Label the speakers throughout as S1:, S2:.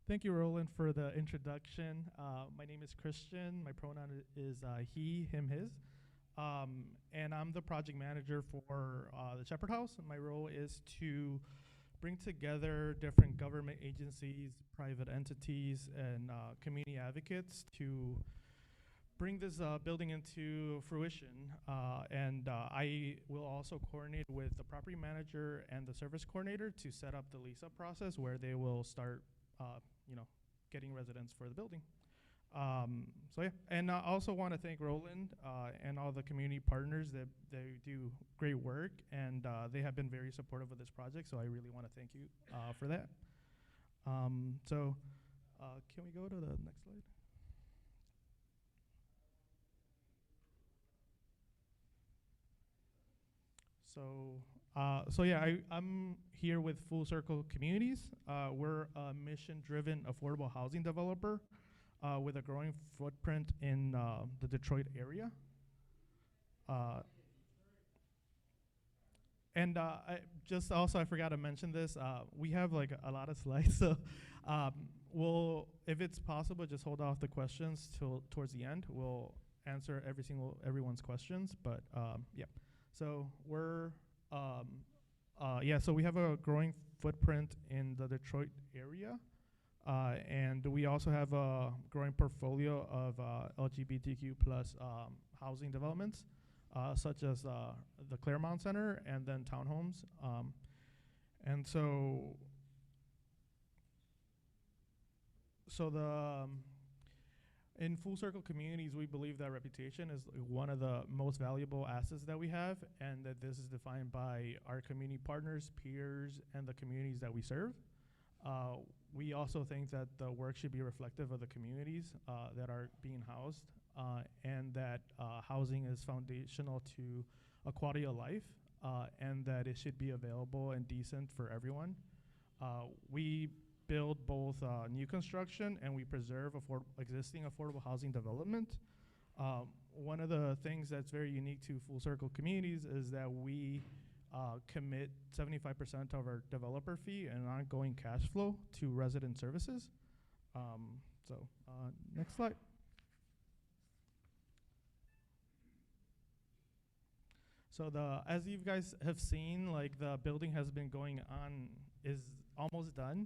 S1: Thank you, Roland, for the introduction. My name is Christian. My pronoun is he, him, his. And I'm the project manager for the Shepherd House. And my role is to bring together different government agencies, private entities, and community advocates to bring this building into fruition. I will also coordinate with the property manager and the service coordinator to set up the lease-up process where they will start, you know, getting residents for the building. So yeah, and I also want to thank Roland and all the community partners that they do great work, and they have been very supportive of this project. So I really want to thank you for that. Can we go to the next slide? So yeah, I'm here with Full Circle Communities. We're a mission-driven affordable housing developer with a growing footprint in the Detroit area. I forgot to mention this. We have like a lot of slides, so if it's possible, just hold off the questions till towards the end. We'll answer everyone's questions, but yeah. So so we have a growing footprint in the Detroit area, and we also have a growing portfolio of LGBTQ plus housing developments, such as the Claremont Center and then townhomes. And so in Full Circle Communities, we believe that reputation is one of the most valuable assets that we have, and that this is defined by our community partners, peers, and the communities that we serve. We also think that the work should be reflective of the communities that are being housed, and that housing is foundational to a quality of life, and that it should be available and decent for everyone. We build both new construction and we preserve existing affordable housing development. One of the things that's very unique to Full Circle Communities is that we commit 75% of our developer fee and ongoing cash flow to resident services. Next slide. So as you guys have seen, like the building has been going on, is almost done.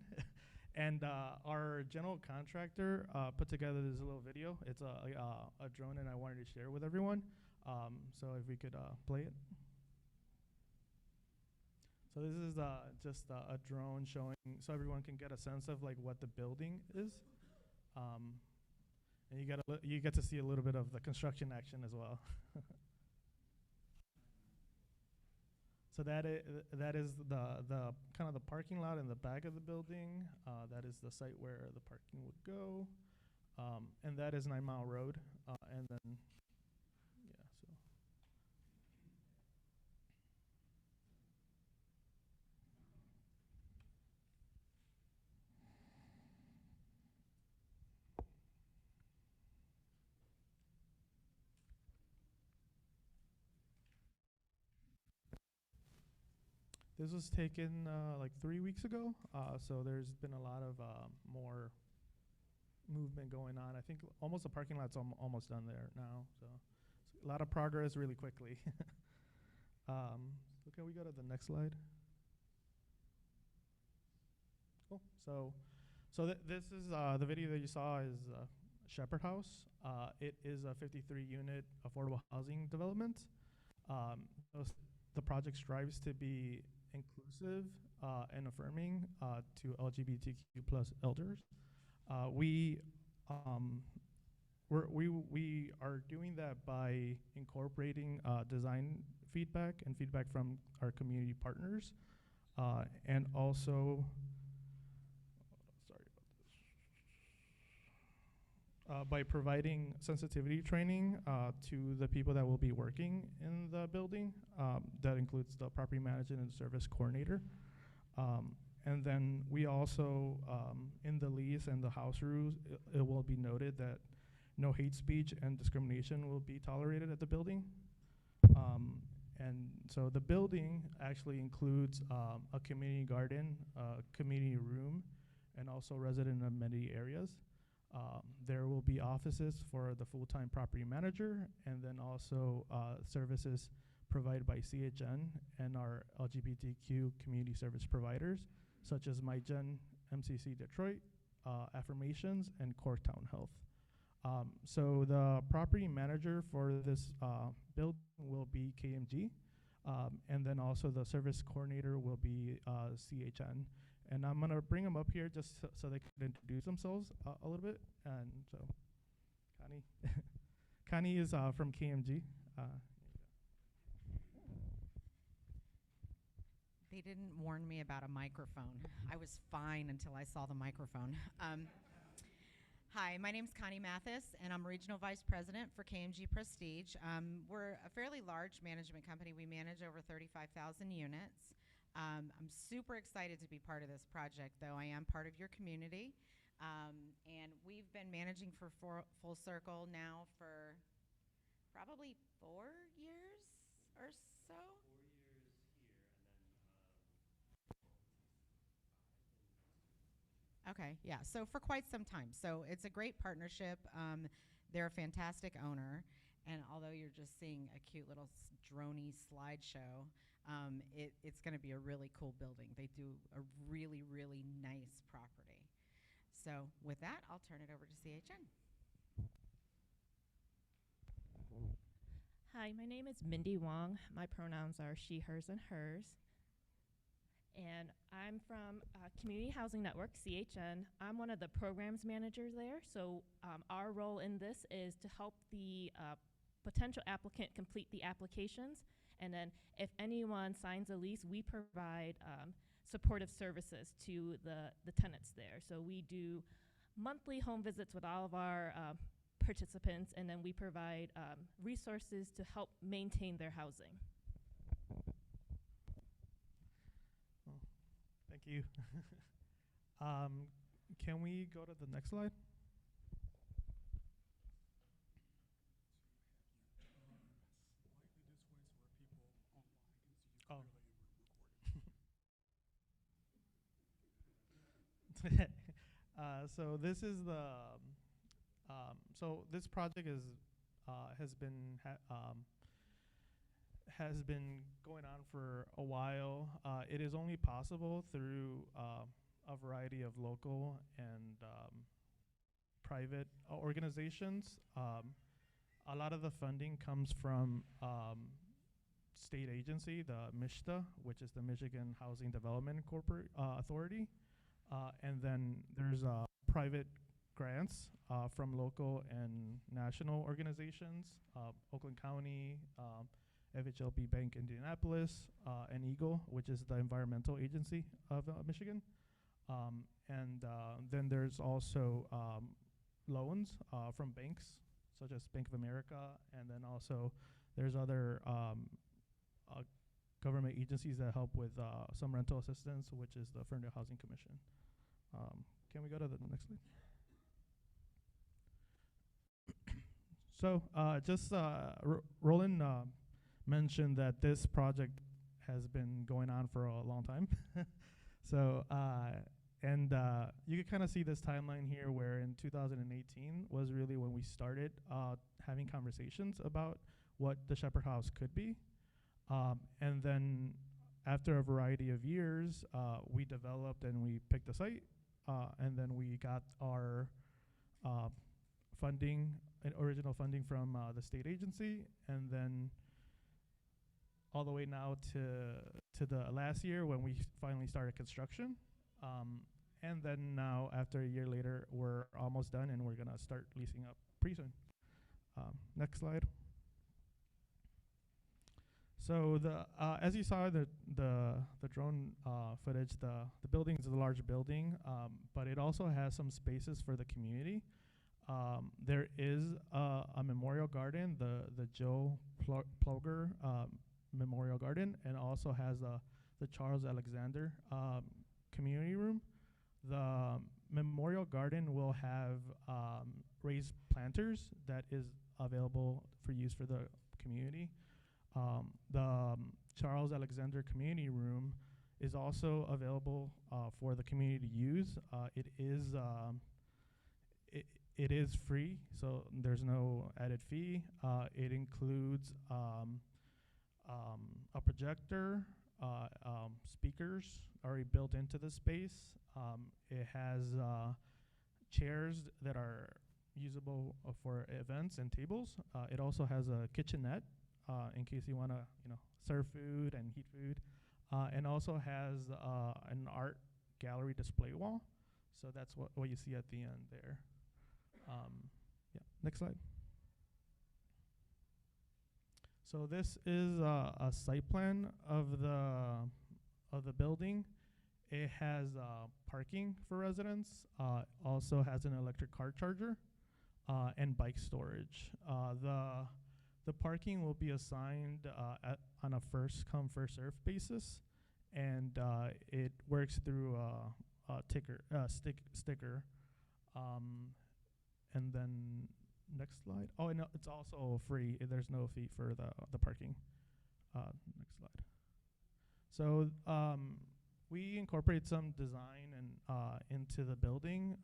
S1: And our general contractor put together this little video. It's a drone, and I wanted to share with everyone. So if we could play it. So this is just a drone showing, so everyone can get a sense of like what the building is. And you get to see a little bit of the construction action as well. So that is the kind of the parking lot in the back of the building. That is the site where the parking would go, and that is 9 Mile Road. And then, yeah. So this was taken like 3 weeks ago. So there's been a lot of more movement going on. I think almost the parking lot's almost done there now. So a lot of progress really quickly. Can we go to the next slide? Cool. So this is the video that you saw is Shepherd House. It is a 53-unit affordable housing development. The project strives to be inclusive and affirming to LGBTQ plus elders. We are doing that by incorporating design feedback and feedback from our community partners, and also, by providing sensitivity training to the people that will be working in the building. That includes the property manager and service coordinator. And then we also, in the lease and the house rules, it will be noted that no hate speech and discrimination will be tolerated at the building. And so the building actually includes a community garden, a community room, and also resident amenity areas. There will be offices for the full-time property manager, and then also services provided by CHN and our LGBTQ community service providers, such as MyGen, MCC Detroit, Affirmations, and Coretown Health. So the property manager for this build will be KMG, and then also the service coordinator will be CHN. And I'm gonna bring them up here just so they can introduce themselves a little bit. And so, Connie, Connie is from KMG.
S2: They didn't warn me about a microphone. I was fine until I saw the microphone. Hi, my name's Connie Mathis, and I'm Regional Vice President for KMG Prestige. We're a fairly large management company. We manage over 35,000 units. I'm super excited to be part of this project, though. I am part of your community. And we've been managing for Full Circle now for probably 4 years or so.
S3: 4 years here, and then
S2: Okay, yeah, so for quite some time. So it's a great partnership. They're a fantastic owner, and although you're just seeing a cute little droney slideshow, it's going to be a really cool building. They do a really, really nice property. So with that, I'll turn it over to CHN.
S4: Hi, my name is Mindy Wong. My pronouns are she, hers, and hers. And I'm from Community Housing Network, CHN. I'm one of the programs managers there. So our role in this is to help the potential applicant complete the applications. And then if anyone signs a lease, we provide supportive services to the tenants there. So we do monthly home visits with all of our participants, and then we provide resources to help maintain their housing.
S1: Thank you. Can we go to the next slide? Oh. So this is the so this project is has been going on for a while. It is only possible through a variety of local and private organizations. A lot of the funding comes from state agency, the MISHDA, which is the Michigan Housing Development Authority. And then there's private grants from local and national organizations, Oakland County, FHLB Bank Indianapolis, and EGLE, which is the environmental agency of Michigan. And then there's also loans from banks, such as Bank of America, and then also there's other government agencies that help with some rental assistance, which is the Ferndale Housing Commission. Can we go to the next slide? So just Roland mentioned that this project has been going on for a long time. So, you can kind of see this timeline here where in 2018 was really when we started having conversations about what the Shepherd House could be. And then after a variety of years, we developed and we picked a site, and then we got our funding, original funding from the state agency, and then all the way now to the last year when we finally started construction. And then now, after a year later, we're almost done and we're gonna start leasing up pretty soon. Next slide. So as you saw the drone footage, the building is a large building, but it also has some spaces for the community. There is a memorial garden, the Joe Ploger Memorial Garden, and also has the Charles Alexander community room. The memorial garden will have raised planters that is available for use for the community. The Charles Alexander community room is also available for the community to use. It is free, so there's no added fee. It includes a projector, speakers already built into the space. It has chairs that are usable for events and tables. It also has a kitchenette in case you want to, serve food and heat food. And also has an art gallery display wall. So that's what you see at the end there. Yeah, next slide. So this is a site plan of the building. It has parking for residents. Also has an electric car charger and bike storage. The parking will be assigned on a first come first served basis, and it works through a sticker. And then next slide. Oh, and it's also free. There's no fee for the parking. Next slide. So we incorporate some design and into the building.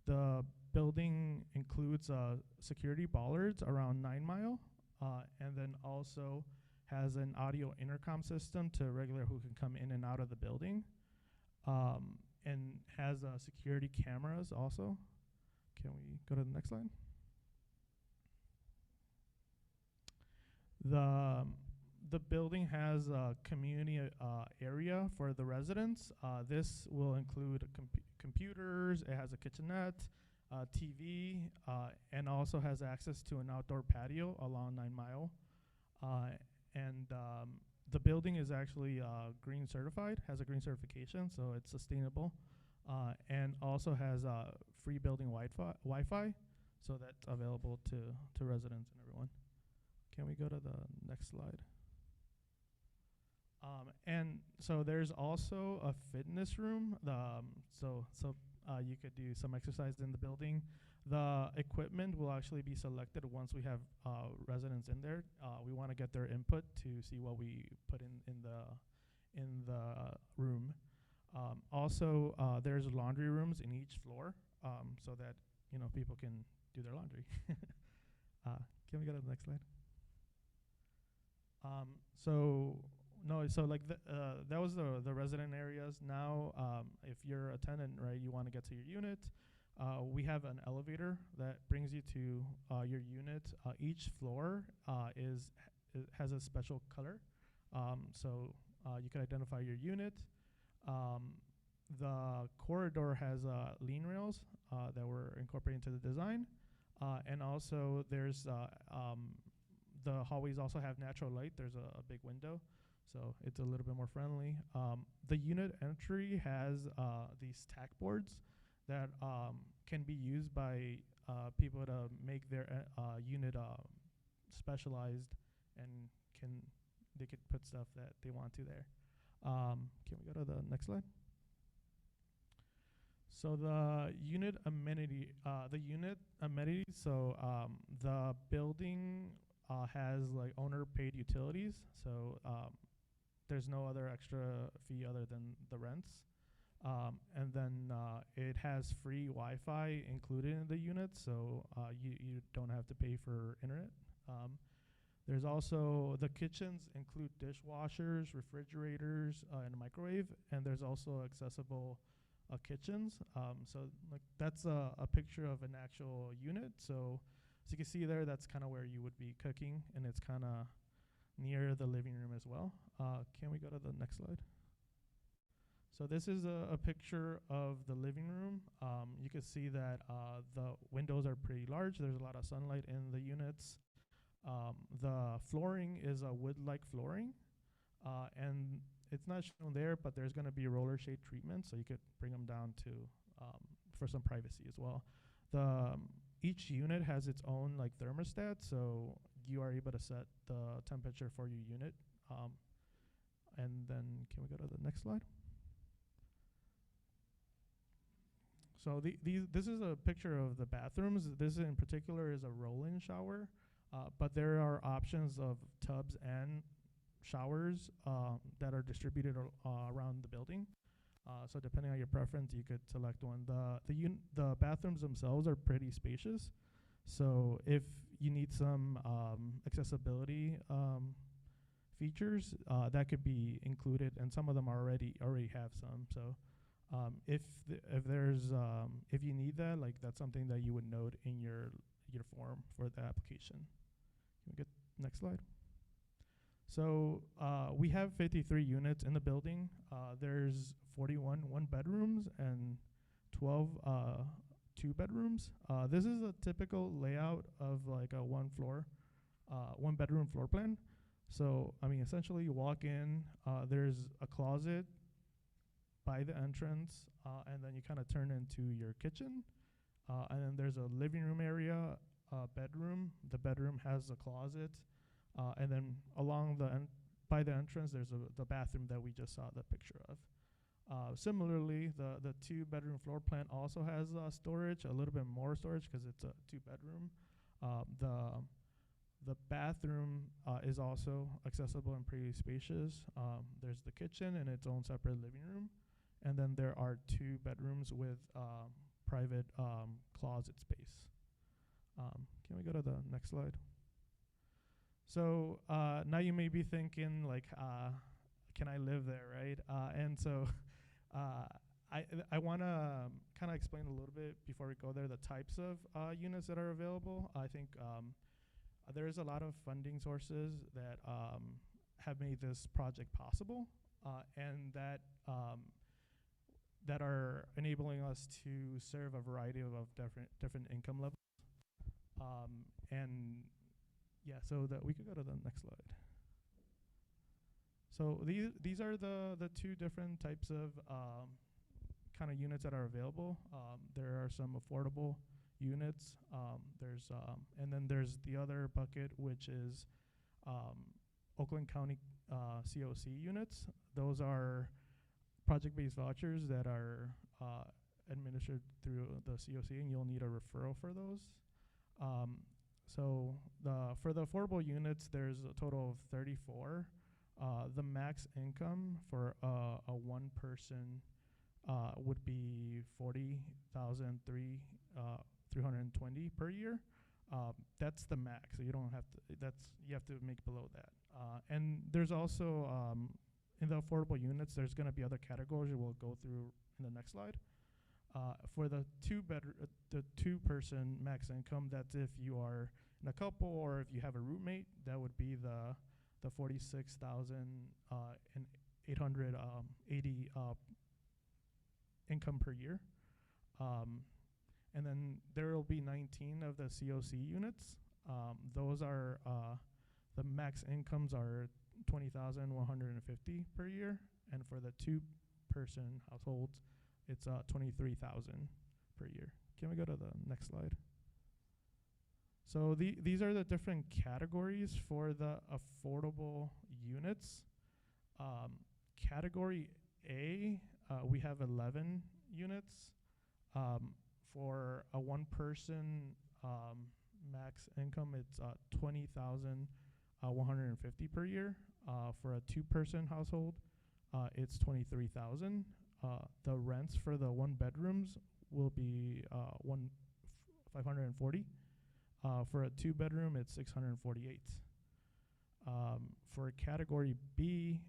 S1: The building includes security bollards around 9 Mile, and then also has an audio intercom system to regulate who can come in and out of the building, and has security cameras also. Can we go to the next slide? The building has a community area for the residents. This will include computers. It has a kitchenette, TV, and also has access to an outdoor patio along 9 Mile. And the building is actually green certified, has a green certification, so it's sustainable, and also has free building Wi-Fi, so that's available to residents and everyone. Can we go to the next slide? And so there's also a fitness room. So you could do some exercise in the building. The equipment will actually be selected once we have residents in there. We want to get their input to see what we put in the room. Also, there's laundry rooms in each floor, so that people can do their laundry. Can we go to the next slide? That was the resident areas. Now, if you're a tenant, right, you want to get to your unit, we have an elevator that brings you to your unit. Each floor has a special color, so you can identify your unit. The corridor has lean rails that were incorporated into the design, and also there's the hallways also have natural light. There's a big window, so it's a little bit more friendly. The unit entry has these tack boards that can be used by people to make their unit specialized, and they could put stuff that they want to there. Can we go to the next slide? So the unit amenities. So the building has like owner paid utilities. So there's no other extra fee other than the rents. And then it has free Wi-Fi included in the unit, so you don't have to pay for internet. There's also the kitchens include dishwashers, refrigerators, and a microwave, and there's also accessible kitchens. So like that's a picture of an actual unit. So as you can see there, that's kind of where you would be cooking, and it's kind of near the living room as well. Can we go to the next slide? So this is a picture of the living room. You can see that the windows are pretty large. There's a lot of sunlight in the units. The flooring is a wood-like flooring, and it's not shown there, but there's going to be roller shade treatment, so you could bring them down to for some privacy as well. Each unit has its own like thermostat, so you are able to set the temperature for your unit. And then can we go to the next slide? So this is a picture of the bathrooms. This in particular is a roll-in shower, but there are options of tubs and showers that are distributed around the building. So depending on your preference, you could select one. The bathrooms themselves are pretty spacious. So if you need some accessibility features, that could be included, and some of them already have some. So if you need that, like that's something that you would note in your form for the application. Can we get next slide? So we have 53 units in the building. There's 41 one-bedrooms and 12 two-bedrooms. This is a typical layout of like a one-bedroom floor plan. So, I mean, essentially you walk in, there's a closet by the entrance, and then you kind of turn into your kitchen. And then there's a living room area, a bedroom. The bedroom has a closet. And then along by the entrance, there's the bathroom that we just saw the picture of. Similarly, the two-bedroom floor plan also has storage, a little bit more storage because it's a two-bedroom. The bathroom is also accessible and pretty spacious. There's the kitchen and its own separate living room. And then there are two bedrooms with private closet space. Can we go to the next slide? So now you may be thinking, like, can I live there, right? And so I want to kind of explain a little bit before we go there the types of units that are available. I think there's a lot of funding sources that have made this project possible, and that are enabling us to serve a variety of different income levels. And yeah, so that we could go to the next slide. So these are the two different types of kind of units that are available. There are some affordable units. And then there's the other bucket, which is Oakland County COC units. Those are project-based vouchers that are administered through the COC, and you'll need a referral for those. So for the affordable units, there's a total of 34. The max income for a one-person would be $40,320 per year. That's the max. So you don't have to. You have to make below that. And there's also in the affordable units, there's going to be other categories we'll go through in the next slide. For the two-person max income, that's if you are in a couple or if you have a roommate, that would be the 46,880 income per year. And then there will be 19 of the COC units. Those are the max incomes are 20,150 per year, and for the two-person households, it's 23,000 per year. Can we go to the next slide? So these are the different categories for the affordable units. Category A, we have 11 units. For a one-person max income, it's 20,150 per year. For a two-person household, it's 23,000. The rents for the one bedrooms will be 540. For a two-bedroom, it's 648. For category B,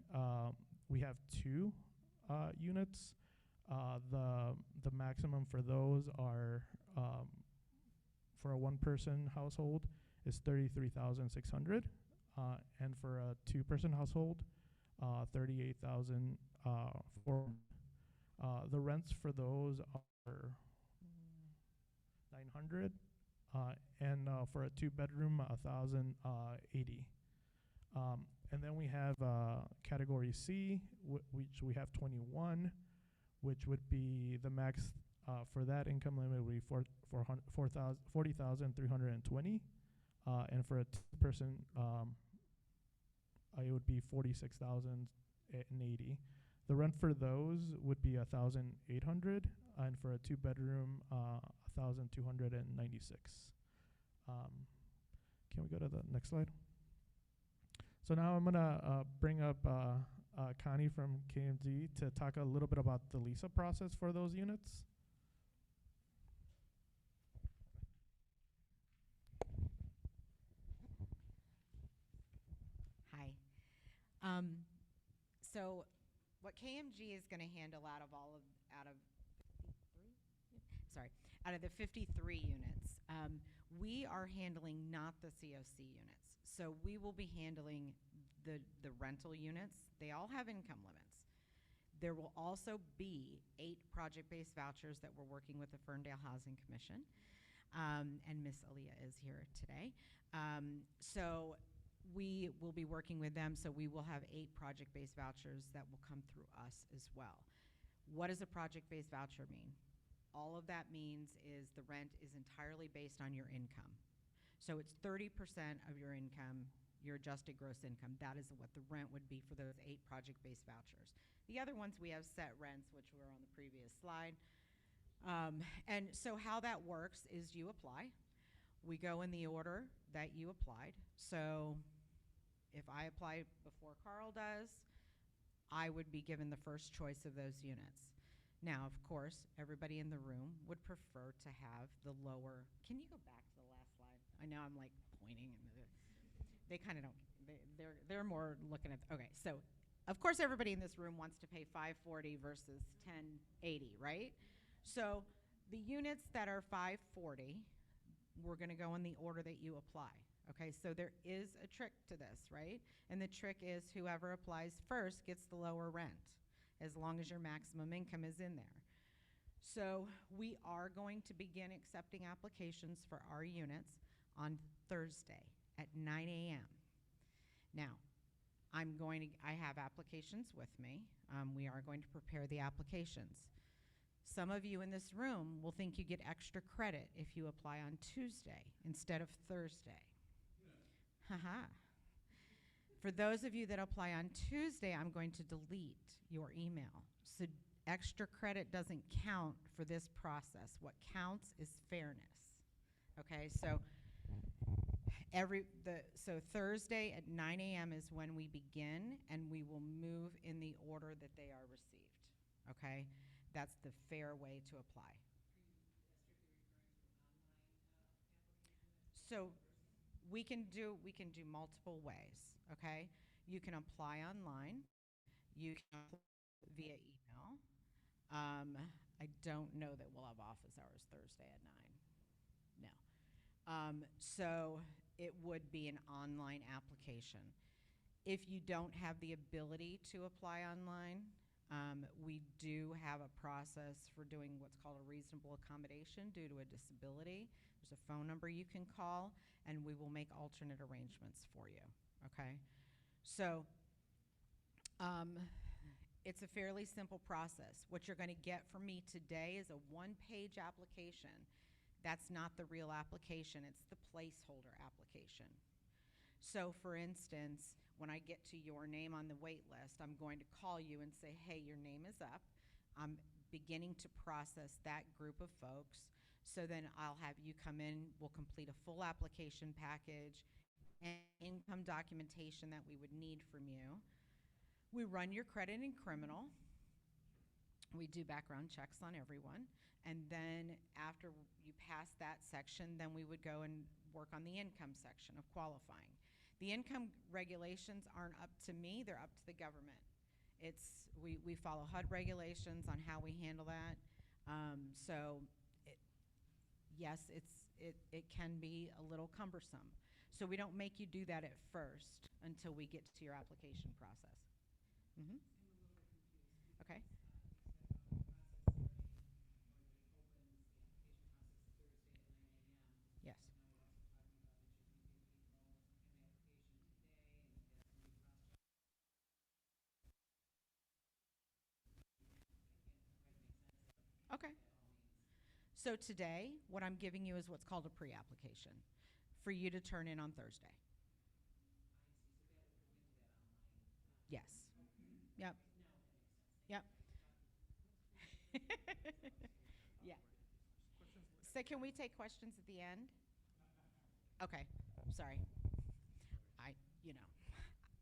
S1: we have two units. The maximum for those are for a one-person household is 33,600, and for a two-person household, 38,400. The rents for those are 900, and for a two-bedroom, 1,080. And then we have category C, which we have 21, which would be the max for that income limit would be 40,320, and for a two-person, it would be 46,080. The rent for those would be 1,800, and for a two-bedroom, 1,296. Can we go to the next slide? So now I'm gonna bring up Connie from KMG to talk a little bit about the lease up process for those units.
S2: Hi. So what KMG is going to handle out of 53? Out of the 53 units, we are handling not the COC units. So we will be handling the rental units. They all have income limits. There will also be 8 project-based vouchers that we're working with the Ferndale Housing Commission. And Miss Aaliyah is here today. So we will be working with them, so we will have 8 project-based vouchers that will come through us as well. What does a project-based voucher mean? All of that means is the rent is entirely based on your income. So it's 30% of your income, your adjusted gross income. That is what the rent would be for those 8 project-based vouchers. The other ones, we have set rents, which were on the previous slide. And so how that works is you apply. We go in the order that you applied. So if I apply before Carl does, I would be given the first choice of those units. Now, of course, everybody in the room would prefer to have the lower. Can you go back to the last slide? I know I'm like pointing, and they kind of don't. They're more looking at. Okay, so of course everybody in this room wants to pay $540 versus $1,080, right? So the units that are $540, we're going to go in the order that you apply. Okay, so there is a trick to this, right? And the trick is whoever applies first gets the lower rent, as long as your maximum income is in there. So we are going to begin accepting applications for our units on Thursday at 9 a.m. Now, I have applications with me. We are going to prepare the applications. Some of you in this room will think you get extra credit if you apply on Tuesday instead of Thursday. Haha. For those of you that apply on Tuesday, I'm going to delete your email. So extra credit doesn't count for this process. What counts is fairness. Okay, so so Thursday at 9 a.m. is when we begin, and we will move in the order that they are received. Okay, that's the fair way to apply. So we can do multiple ways. Okay, you can apply online. You can apply via email. I don't know that we'll have office hours Thursday at 9. No. So it would be an online application. If you don't have the ability to apply online, we do have a process for doing what's called a reasonable accommodation due to a disability. There's a phone number you can call, and we will make alternate arrangements for you. Okay? So it's a fairly simple process. What you're going to get from me today is a 1-page application. That's not the real application. It's the placeholder application. So for instance, when I get to your name on the wait list, I'm going to call you and say, hey, your name is up. I'm beginning to process that group of folks. So then I'll have you come in, we'll complete a full application package and income documentation that we would need from you. We run your credit and criminal. We do background checks on everyone. And then after you pass that section, then we would go and work on the income section of qualifying. The income regulations aren't up to me, they're up to the government. We follow HUD regulations on how we handle that. Yes, it can be a little cumbersome. So we don't make you do that at first until we get to your application process. Mm-hmm. Okay. Yes. Okay. So today, what I'm giving you is what's called a pre-application for you to turn in on Thursday. Yes. Yep. Yep. Yeah. So can we take questions at the end? Okay. Sorry.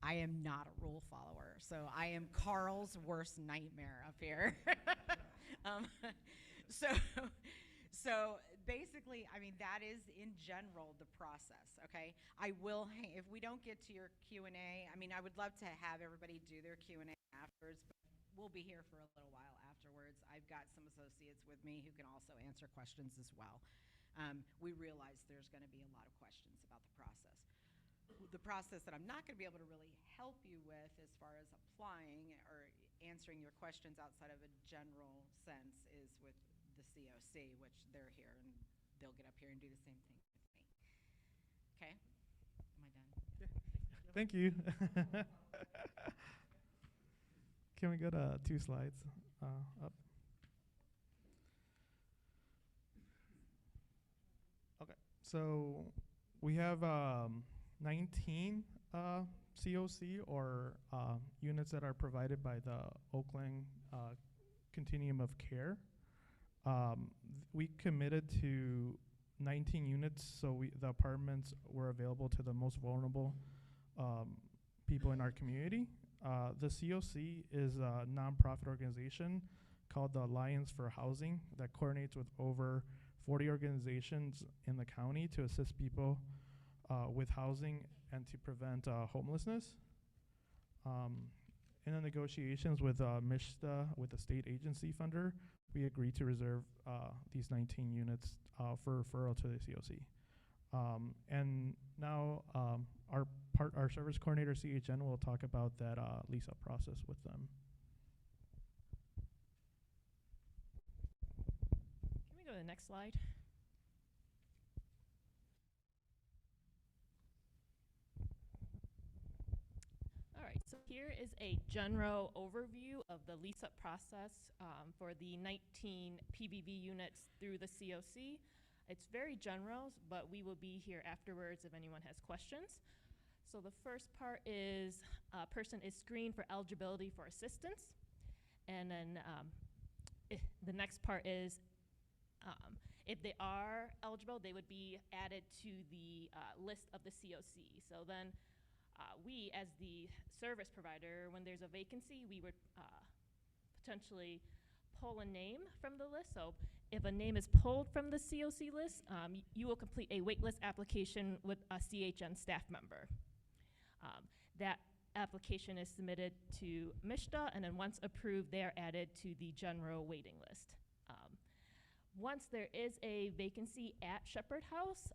S2: I am not a rule follower, so I am Carl's worst nightmare up here. um, so, so basically, I mean, that is in general the process. Okay, I will. If we don't get to your Q&A, I mean, I would love to have everybody do their Q&A afterwards, but we'll be here for a little while afterwards. I've got some associates with me who can also answer questions as well. We realize there's going to be a lot of questions about the process. The process that I'm not going to be able to really help you with as far as applying or answering your questions outside of a general sense is with the COC, which they're here and they'll get up here and do the same thing with me. Okay? Am I done?
S1: Thank you. Can we go to 2 slides up? Okay, so we have 19 COC or units that are provided by the Oakland Continuum of Care. We committed to 19 units, so the apartments were available to the most vulnerable people in our community. The COC is a nonprofit organization called the Alliance for Housing that coordinates with over 40 organizations in the county to assist people with housing and to prevent homelessness. In the negotiations with MISHDA, with the state agency funder, we agreed to reserve these 19 units for referral to the COC. And now our service coordinator, CHN, will talk about that lease-up process with them.
S4: Can we go to the next slide? All right, so here is a general overview of the lease-up process for the 19 PVV units through the COC. It's very general, but we will be here afterwards if anyone has questions. So the first part is a person is screened for eligibility for assistance. And then the next part is if they are eligible, they would be added to the list of the COC. So then we, as the service provider, when there's a vacancy, we would potentially pull a name from the list. So if a name is pulled from the COC list, you will complete a waitlist application with a CHN staff member. That application is submitted to MISHDA, and then once approved, they are added to the general waiting list. Once there is a vacancy at Shepherd House,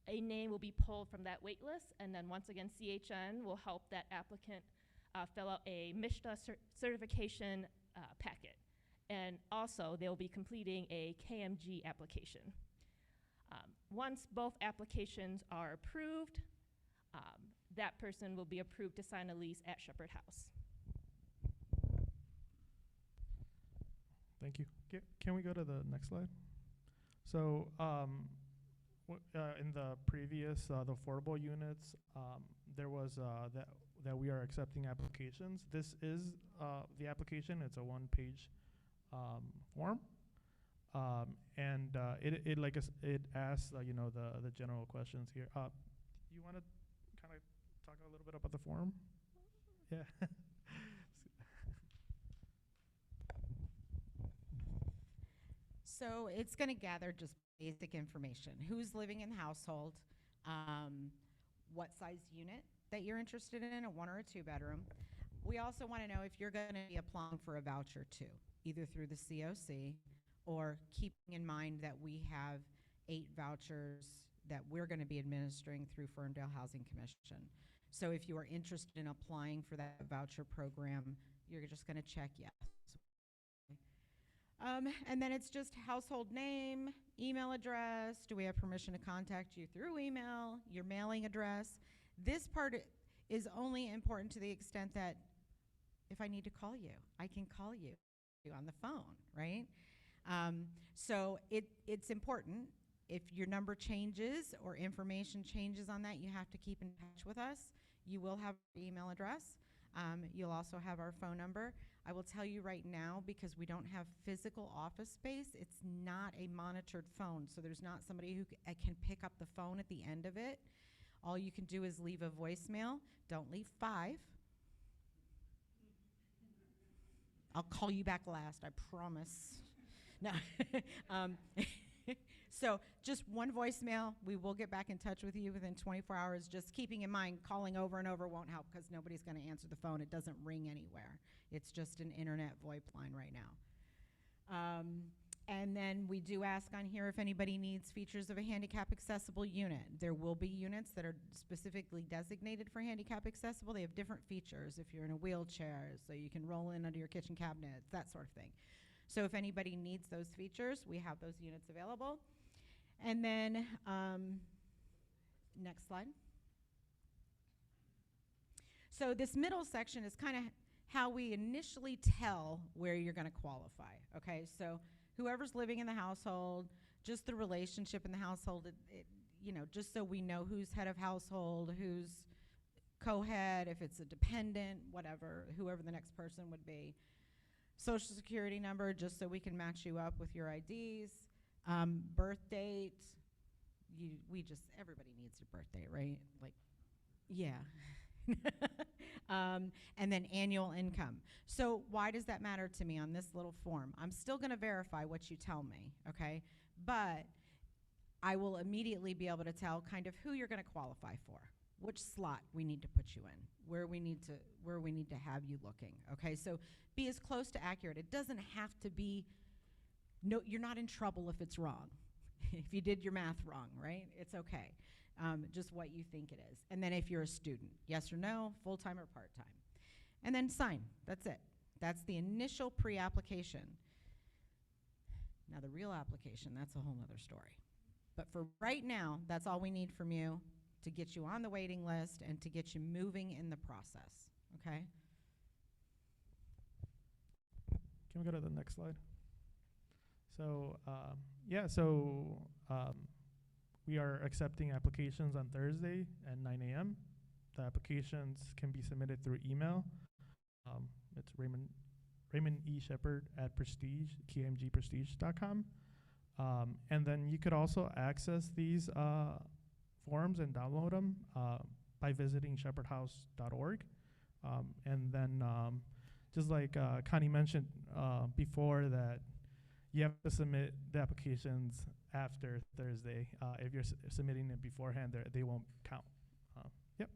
S4: a name will be pulled from that wait list, and then once again, CHN will help that applicant fill out a MISHDA certification packet. And also, they'll be completing a KMG application. Once both applications are approved, that person will be approved to sign a lease at Shepherd House.
S1: Thank you. Can we go to the next slide? So in the previous, the affordable units, there was that we are accepting applications. This is the application. It's a 1-page form, and it asks the general questions here. You want to kind of talk a little bit about the form? Yeah.
S2: So it's going to gather just basic information. Who's living in the household, what size unit that you're interested in, a 1 or a 2 bedroom. We also want to know if you're going to be applying for a voucher too, either through the COC or keeping in mind that we have 8 vouchers that we're going to be administering through Ferndale Housing Commission. So if you are interested in applying for that voucher program, you're just going to check yes. And then it's just household name, email address. Do we have permission to contact you through email, your mailing address? This part is only important to the extent that if I need to call you, I can call you on the phone, right? So it's important. If your number changes or information changes on that, you have to keep in touch with us. You will have our email address. You'll also have our phone number. I will tell you right now, because we don't have physical office space, it's not a monitored phone, so there's not somebody who can pick up the phone at the end of it. All you can do is leave a voicemail. Don't leave 5. I'll call you back last, I promise. No. So just one voicemail. We will get back in touch with you within 24 hours. Just keeping in mind, calling over and over won't help because nobody's going to answer the phone. It doesn't ring anywhere. It's just an internet VoIP line right now. And then we do ask on here if anybody needs features of a handicap accessible unit. There will be units that are specifically designated for handicap accessible. They have different features if you're in a wheelchair, so you can roll in under your kitchen cabinets, that sort of thing. So if anybody needs those features, we have those units available. And then, next slide. So this middle section is kind of how we initially tell where you're going to qualify, okay? So whoever's living in the household, just the relationship in the household, you know, just so we know who's head of household, who's co-head, if it's a dependent, whatever, whoever the next person would be. Social security number, just so we can match you up with your IDs. Birth date, everybody needs a birth date, right? Like, yeah. And then annual income. So why does that matter to me on this little form? I'm still going to verify what you tell me, okay? But I will immediately be able to tell kind of who you're going to qualify for, which slot we need to put you in, where we need to have you looking, okay? So be as close to accurate. It doesn't have to be, no, you're not in trouble if it's wrong. If you did your math wrong, right? It's okay. Just what you think it is. And then if you're a student, yes or no, full-time or part-time. And then sign, that's it. That's the initial pre-application. Now the real application, that's a whole nother story. But for right now, that's all we need from you to get you on the waiting list and to get you moving in the process, okay?
S1: Can we go to the next slide? So, we are accepting applications on Thursday at 9 a.m. The applications can be submitted through email. It's Raymond E. Shepard at kmgprestige.com. And then you could also access these forms and download them by visiting shepherdhouse.org. And then just like Connie mentioned before, that you have to submit the applications after Thursday. If you're submitting it beforehand, they won't count. Yep.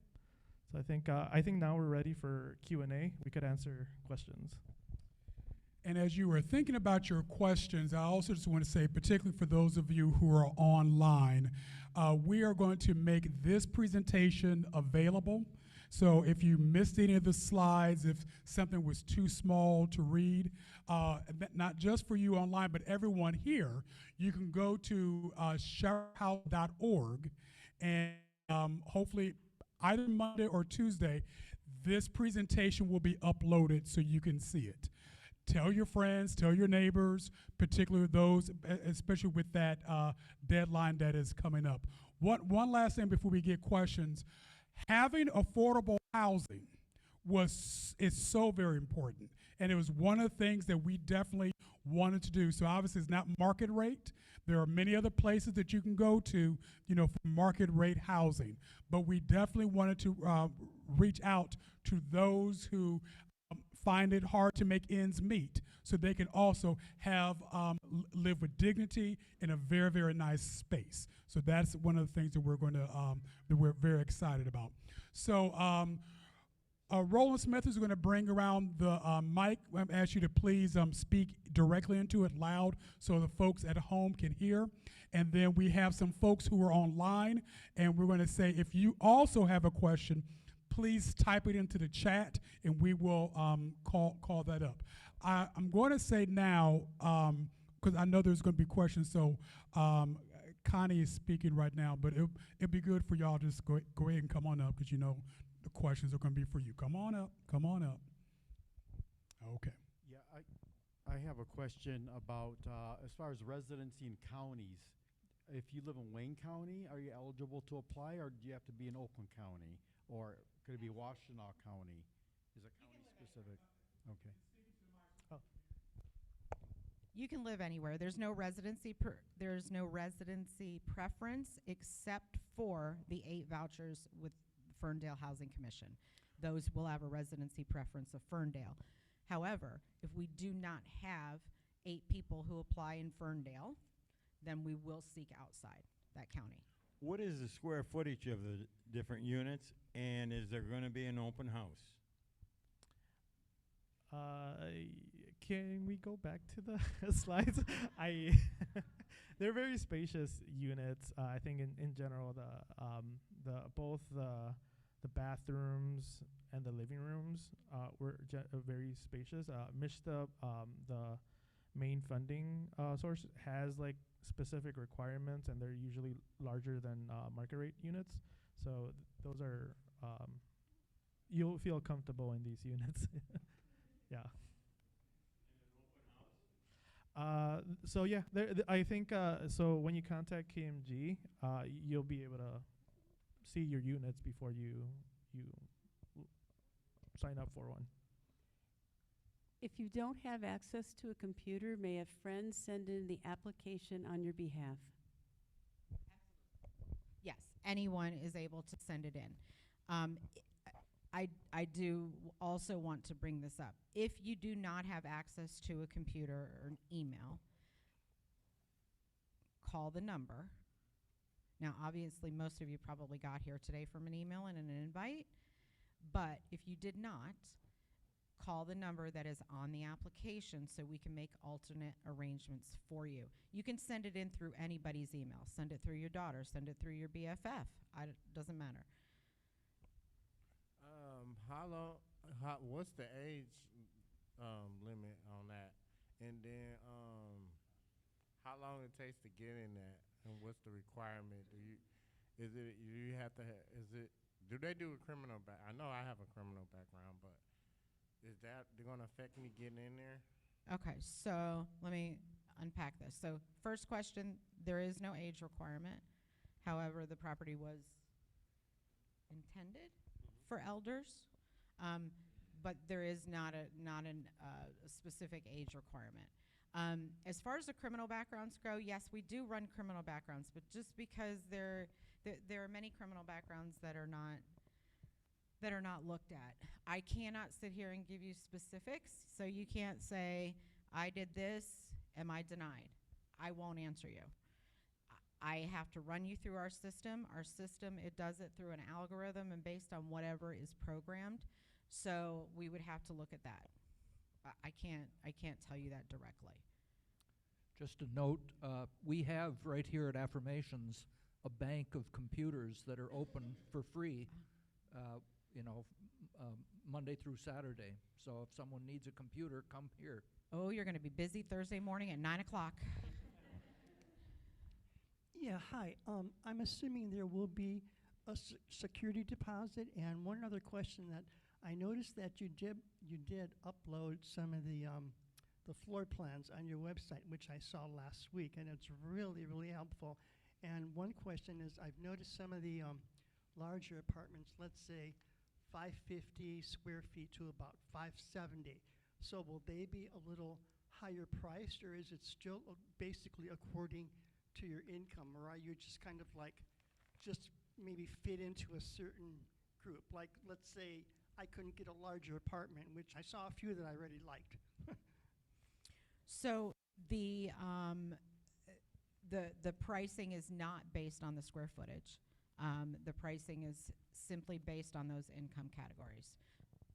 S1: So I think now we're ready for Q&A. We could answer questions.
S5: And as you were thinking about your questions, I also just want to say, particularly for those of you who are online, we are going to make this presentation available. So if you missed any of the slides, if something was too small to read, not just for you online, but everyone here, you can go to shepherdhouse.org, and hopefully either Monday or Tuesday, this presentation will be uploaded so you can see it. Tell your friends, tell your neighbors, particularly those, especially with that deadline that is coming up. One last thing before we get questions. Having affordable housing is so very important, and it was one of the things that we definitely wanted to do. So obviously it's not market rate. There are many other places that you can go to, for market rate housing, but we definitely wanted to reach out to those who find it hard to make ends meet, so they can also have live with dignity in a very, very nice space. So that's one of the things that we're going to that we're very excited about. So Roland Smith is going to bring around the mic. I'm going to ask you to please speak directly into it loud so the folks at home can hear. And then we have some folks who are online, and we're going to say, if you also have a question, please type it into the chat, and we will call that up. I'm going to say now, because I know there's going to be questions, so Connie is speaking right now, but it'd be good for y'all to just go ahead and come on up, because the questions are going to be for you. Come on up. Come on up. Okay.
S3: Yeah, I have a question about as far as residency in counties. If you live in Wayne County, are you eligible to apply, or do you have to be in Oakland County? Or could it be Washtenaw County? Is it county specific? Okay.
S1: Oh.
S2: You can live anywhere. There's no residency preference except for the 8 vouchers with Ferndale Housing Commission. Those will have a residency preference of Ferndale. However, if we do not have 8 people who apply in Ferndale, then we will seek outside that county.
S6: What is the square footage of the different units, and is there going to be an open house?
S1: Can we go back to the slides? They're very spacious units. I think in general both the bathrooms and the living rooms were very spacious. MISHTA, the main funding source, has like specific requirements, and they're usually larger than market rate units. So those are you'll feel comfortable in these units. Yeah. So yeah, I think so. When you contact KMG, you'll be able to see your units before you sign up for one.
S7: If you don't have access to a computer, may a friend send in the application on your behalf?
S2: Yes, anyone is able to send it in. I do also want to bring this up. If you do not have access to a computer or an email, call the number. Now, obviously, most of you probably got here today from an email and an invite, but if you did not, call the number that is on the application so we can make alternate arrangements for you. You can send it in through anybody's email. Send it through your daughter. Send it through your BFF. Doesn't matter.
S8: What's the age limit on that? And then how long it takes to get in that? And what's the requirement? Do they do a criminal I know I have a criminal background, but is that going to affect me getting in there?
S2: Okay, so let me unpack this. So first question, there is no age requirement. However, the property was intended for elders, but there is not a specific age requirement. As far as the criminal backgrounds go, yes, we do run criminal backgrounds, but just because there are many criminal backgrounds that are not looked at. I cannot sit here and give you specifics, so you can't say, I did this, am I denied? I won't answer you. I have to run you through our system. Our system, it does it through an algorithm and based on whatever is programmed. So we would have to look at that. I can't tell you that directly.
S9: Just a note, we have right here at Affirmations a bank of computers that are open for free, Monday through Saturday. So if someone needs a computer, come here.
S2: Oh, you're going to be busy Thursday morning at 9 o'clock.
S10: Yeah, hi. I'm assuming there will be a security deposit. And one other question that I noticed that you did upload some of the floor plans on your website, which I saw last week, and it's really, really helpful. And one question is, I've noticed some of the larger apartments, let's say 550 square feet to about 570. So will they be a little higher priced, or is it still basically according to your income, or are you just kind of like just maybe fit into a certain group? Like, let's say I couldn't get a larger apartment, which I saw a few that I really liked.
S2: So the pricing is not based on the square footage. The pricing is simply based on those income categories.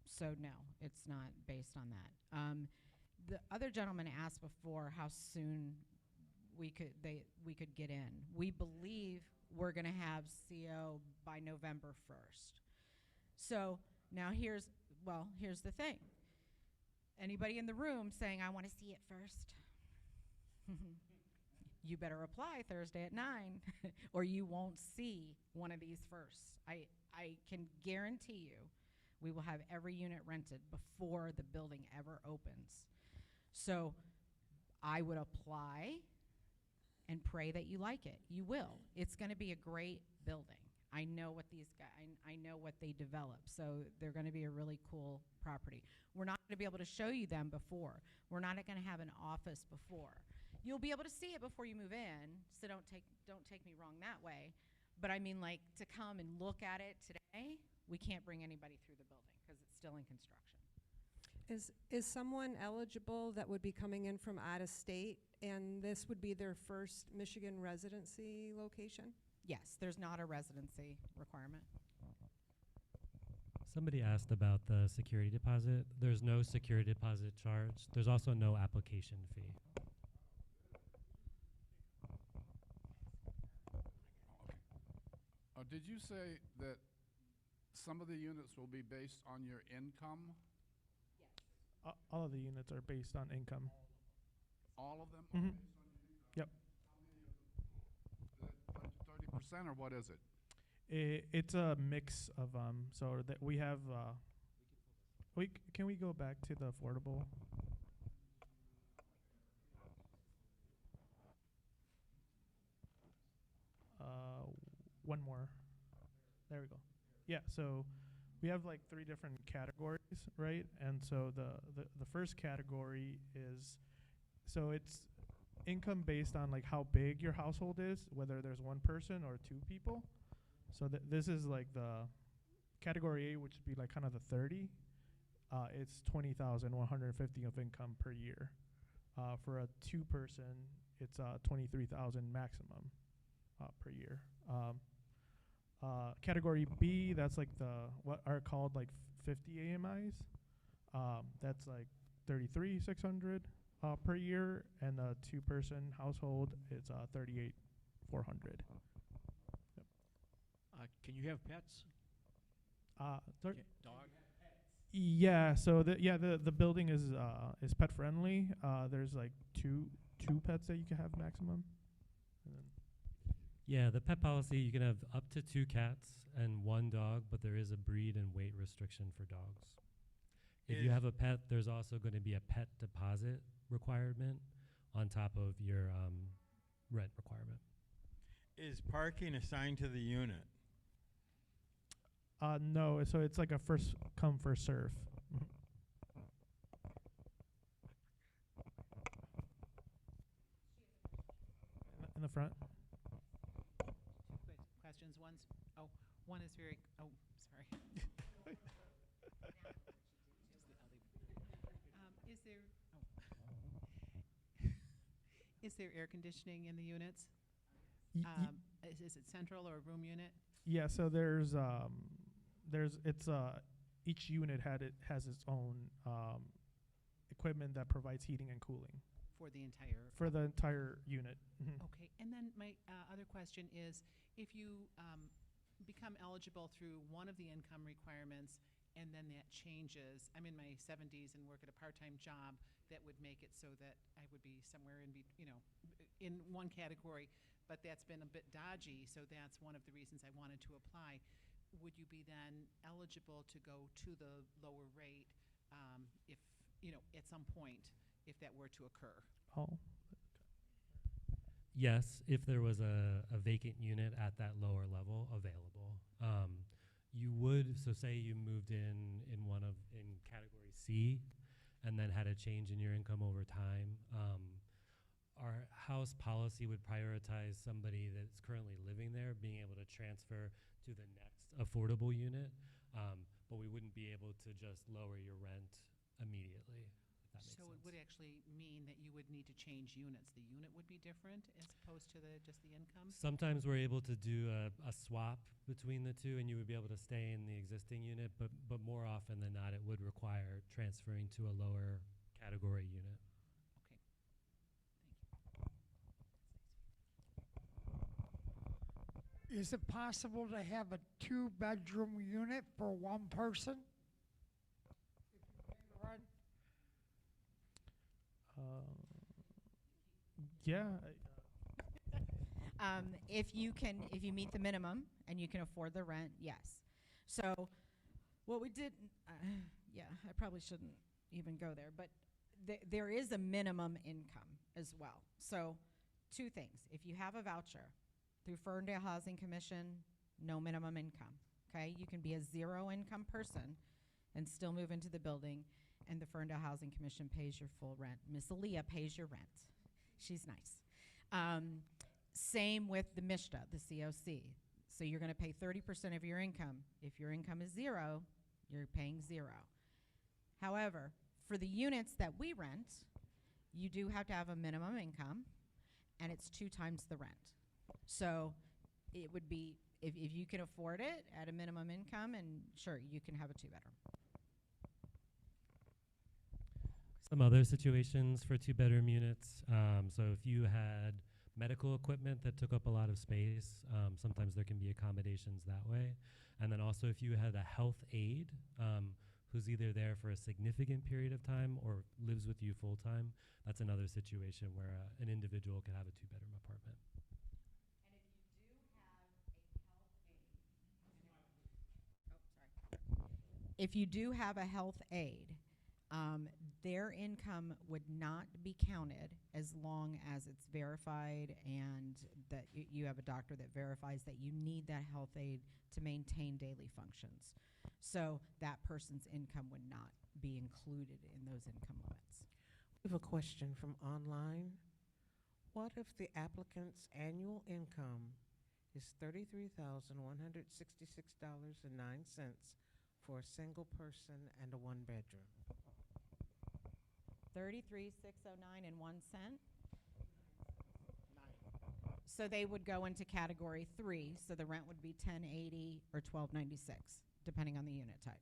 S2: So no, it's not based on that. The other gentleman asked before how soon we could get in. We believe we're going to have CO by November 1st. So now here's the thing. Anybody in the room saying, I want to see it first? You better apply Thursday at 9 or you won't see one of these first. I can guarantee you we will have every unit rented before the building ever opens. So I would apply and pray that you like it. You will. It's going to be a great building. I know what these guys, I know what they develop, so they're going to be a really cool property. We're not going to be able to show you them before. We're not going to have an office before. You'll be able to see it before you move in, so don't take me wrong that way. But I mean, like, to come and look at it today, we can't bring anybody through the building because it's still in construction.
S11: Is someone eligible that would be coming in from out of state, and this would be their first Michigan residency location?
S2: Yes, there's not a residency requirement.
S12: Somebody asked about the security deposit. There's no security deposit charge. There's also no application fee.
S13: Did you say that some of the units will be based on your income?
S1: All of the units are based on income.
S13: All of them
S1: Mhm.
S13: are based on your income?
S1: Yep.
S13: How many of them? 30%, or what is it?
S1: It's a mix of so that we have can we go back to the affordable? One more. There we go. Yeah, so we have like 3 different categories, right? And so the first category is, so it's income based on like how big your household is, whether there's 1 person or 2 people. So this is like the category A, which would be like kind of the 30. It's 20,150 of income per year. For a 2-person, it's 23,000 maximum per year. Category B, that's like what are called like 50 AMIs. That's like 33,600 per year, and a 2-person household, it's 38,400. Yep.
S14: Can you have pets?
S1: Sorry?
S14: Dog?
S1: Yeah. So the building is pet friendly. There's like two pets that you can have maximum. And then
S12: Yeah, the pet policy, you can have up to 2 cats and 1 dog, but there is a breed and weight restriction for dogs. If you have a pet, there's also going to be a pet deposit requirement on top of your rent requirement.
S6: Is parking assigned to the unit?
S1: No, so it's like a first come, first serve. In the front.
S15: Questions. One is very. Oh, sorry. Is there air conditioning in the units? Is it central or a room unit?
S1: Yeah, so there's each unit has its own equipment that provides heating and cooling
S15: For the entire.
S1: for the entire unit. Mhm.
S15: Okay, and then my other question is, if you become eligible through one of the income requirements and then that changes, I'm in my 70s and work at a part-time job, that would make it so that I would be somewhere in one category, but that's been a bit dodgy, so that's one of the reasons I wanted to apply. Would you be then eligible to go to the lower rate if, at some point, if that were to occur?
S1: Oh.
S12: Yes, if there was a vacant unit at that lower level available. You would, so say you moved in category C and then had a change in your income over time. Our house policy would prioritize somebody that's currently living there being able to transfer to the next affordable unit, but we wouldn't be able to just lower your rent immediately, if that makes
S15: So
S12: sense.
S15: it would actually mean that you would need to change units. The unit would be different as opposed to just the income?
S12: Sometimes we're able to do a swap between the two, and you would be able to stay in the existing unit, but more often than not, it would require transferring to a lower category unit.
S16: Is it possible to have a 2-bedroom unit for 1 person?
S1: Yeah.
S2: If you meet the minimum and you can afford the rent, yes. So what we did, I probably shouldn't even go there, but there is a minimum income as well. So 2 things. If you have a voucher through Ferndale Housing Commission, no minimum income. Okay, you can be a zero income person and still move into the building, and the Ferndale Housing Commission pays your full rent. Miss Aaliyah pays your rent. She's nice. Same with the MISHDA, the COC. So you're going to pay 30% of your income. If your income is zero, you're paying zero. However, for the units that we rent, you do have to have a minimum income, and it's 2 times the rent. So it would be, if you can afford it at a minimum income, and sure, you can have a 2-bedroom.
S12: Some other situations for 2-bedroom units. So if you had medical equipment that took up a lot of space, sometimes there can be accommodations that way. And then also if you had a health aide who's either there for a significant period of time or lives with you full time, that's another situation where an individual could have a 2-bedroom apartment.
S2: If you do have a health aide, their income would not be counted as long as it's verified and that you have a doctor that verifies that you need that health aide to maintain daily functions. So that person's income would not be included in those income limits.
S17: We have a question from online. What if the applicant's annual income is $33,166.09 for a single person and a 1-bedroom?
S2: 33,609 and 1 cent. So they would go into category 3. So the rent would be $10.80 or $12.96, depending on the unit type.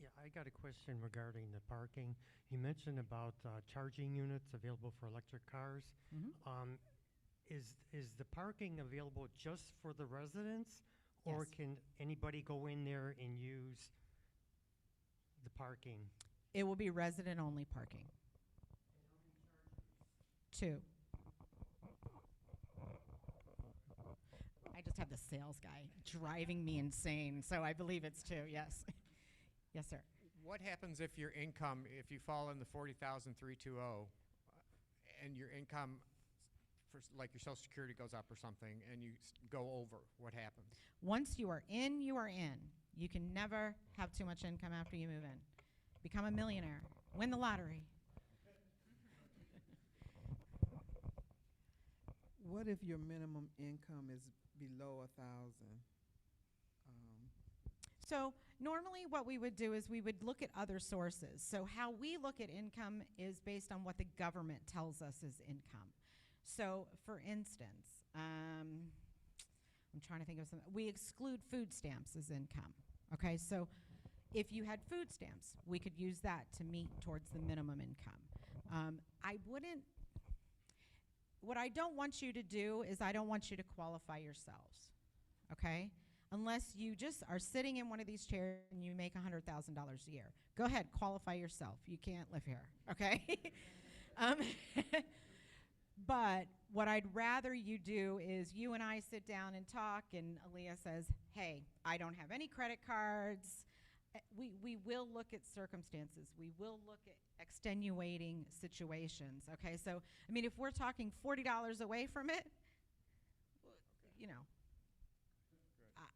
S18: Yeah, I got a question regarding the parking. You mentioned about charging units available for electric cars. Is the parking available just for the residents, or
S2: Yes.
S18: can anybody go in there and use the parking?
S2: It will be resident-only parking. 2. I just have the sales guy driving me insane, so I believe it's 2, yes. Yes, sir.
S19: What happens if your income, if you fall in the 40,320, and your income, like your Social Security goes up or something, and you go over, what happens?
S2: Once you are in, you are in. You can never have too much income after you move in. Become a millionaire. Win the lottery.
S20: What if your minimum income is below 1,000?
S2: So normally what we would do is we would look at other sources. So how we look at income is based on what the government tells us is income. So for instance, I'm trying to think of something. We exclude food stamps as income. Okay, so if you had food stamps, we could use that to meet towards the minimum income. What I don't want you to do is I don't want you to qualify yourselves, okay? Unless you just are sitting in one of these chairs and you make $100,000 a year. Go ahead, qualify yourself. You can't live here, okay? But what I'd rather you do is you and I sit down and talk, and Aaliyah says, hey, I don't have any credit cards. We will look at circumstances. We will look at extenuating situations, okay? So, I mean, if we're talking $40 away from it, you know,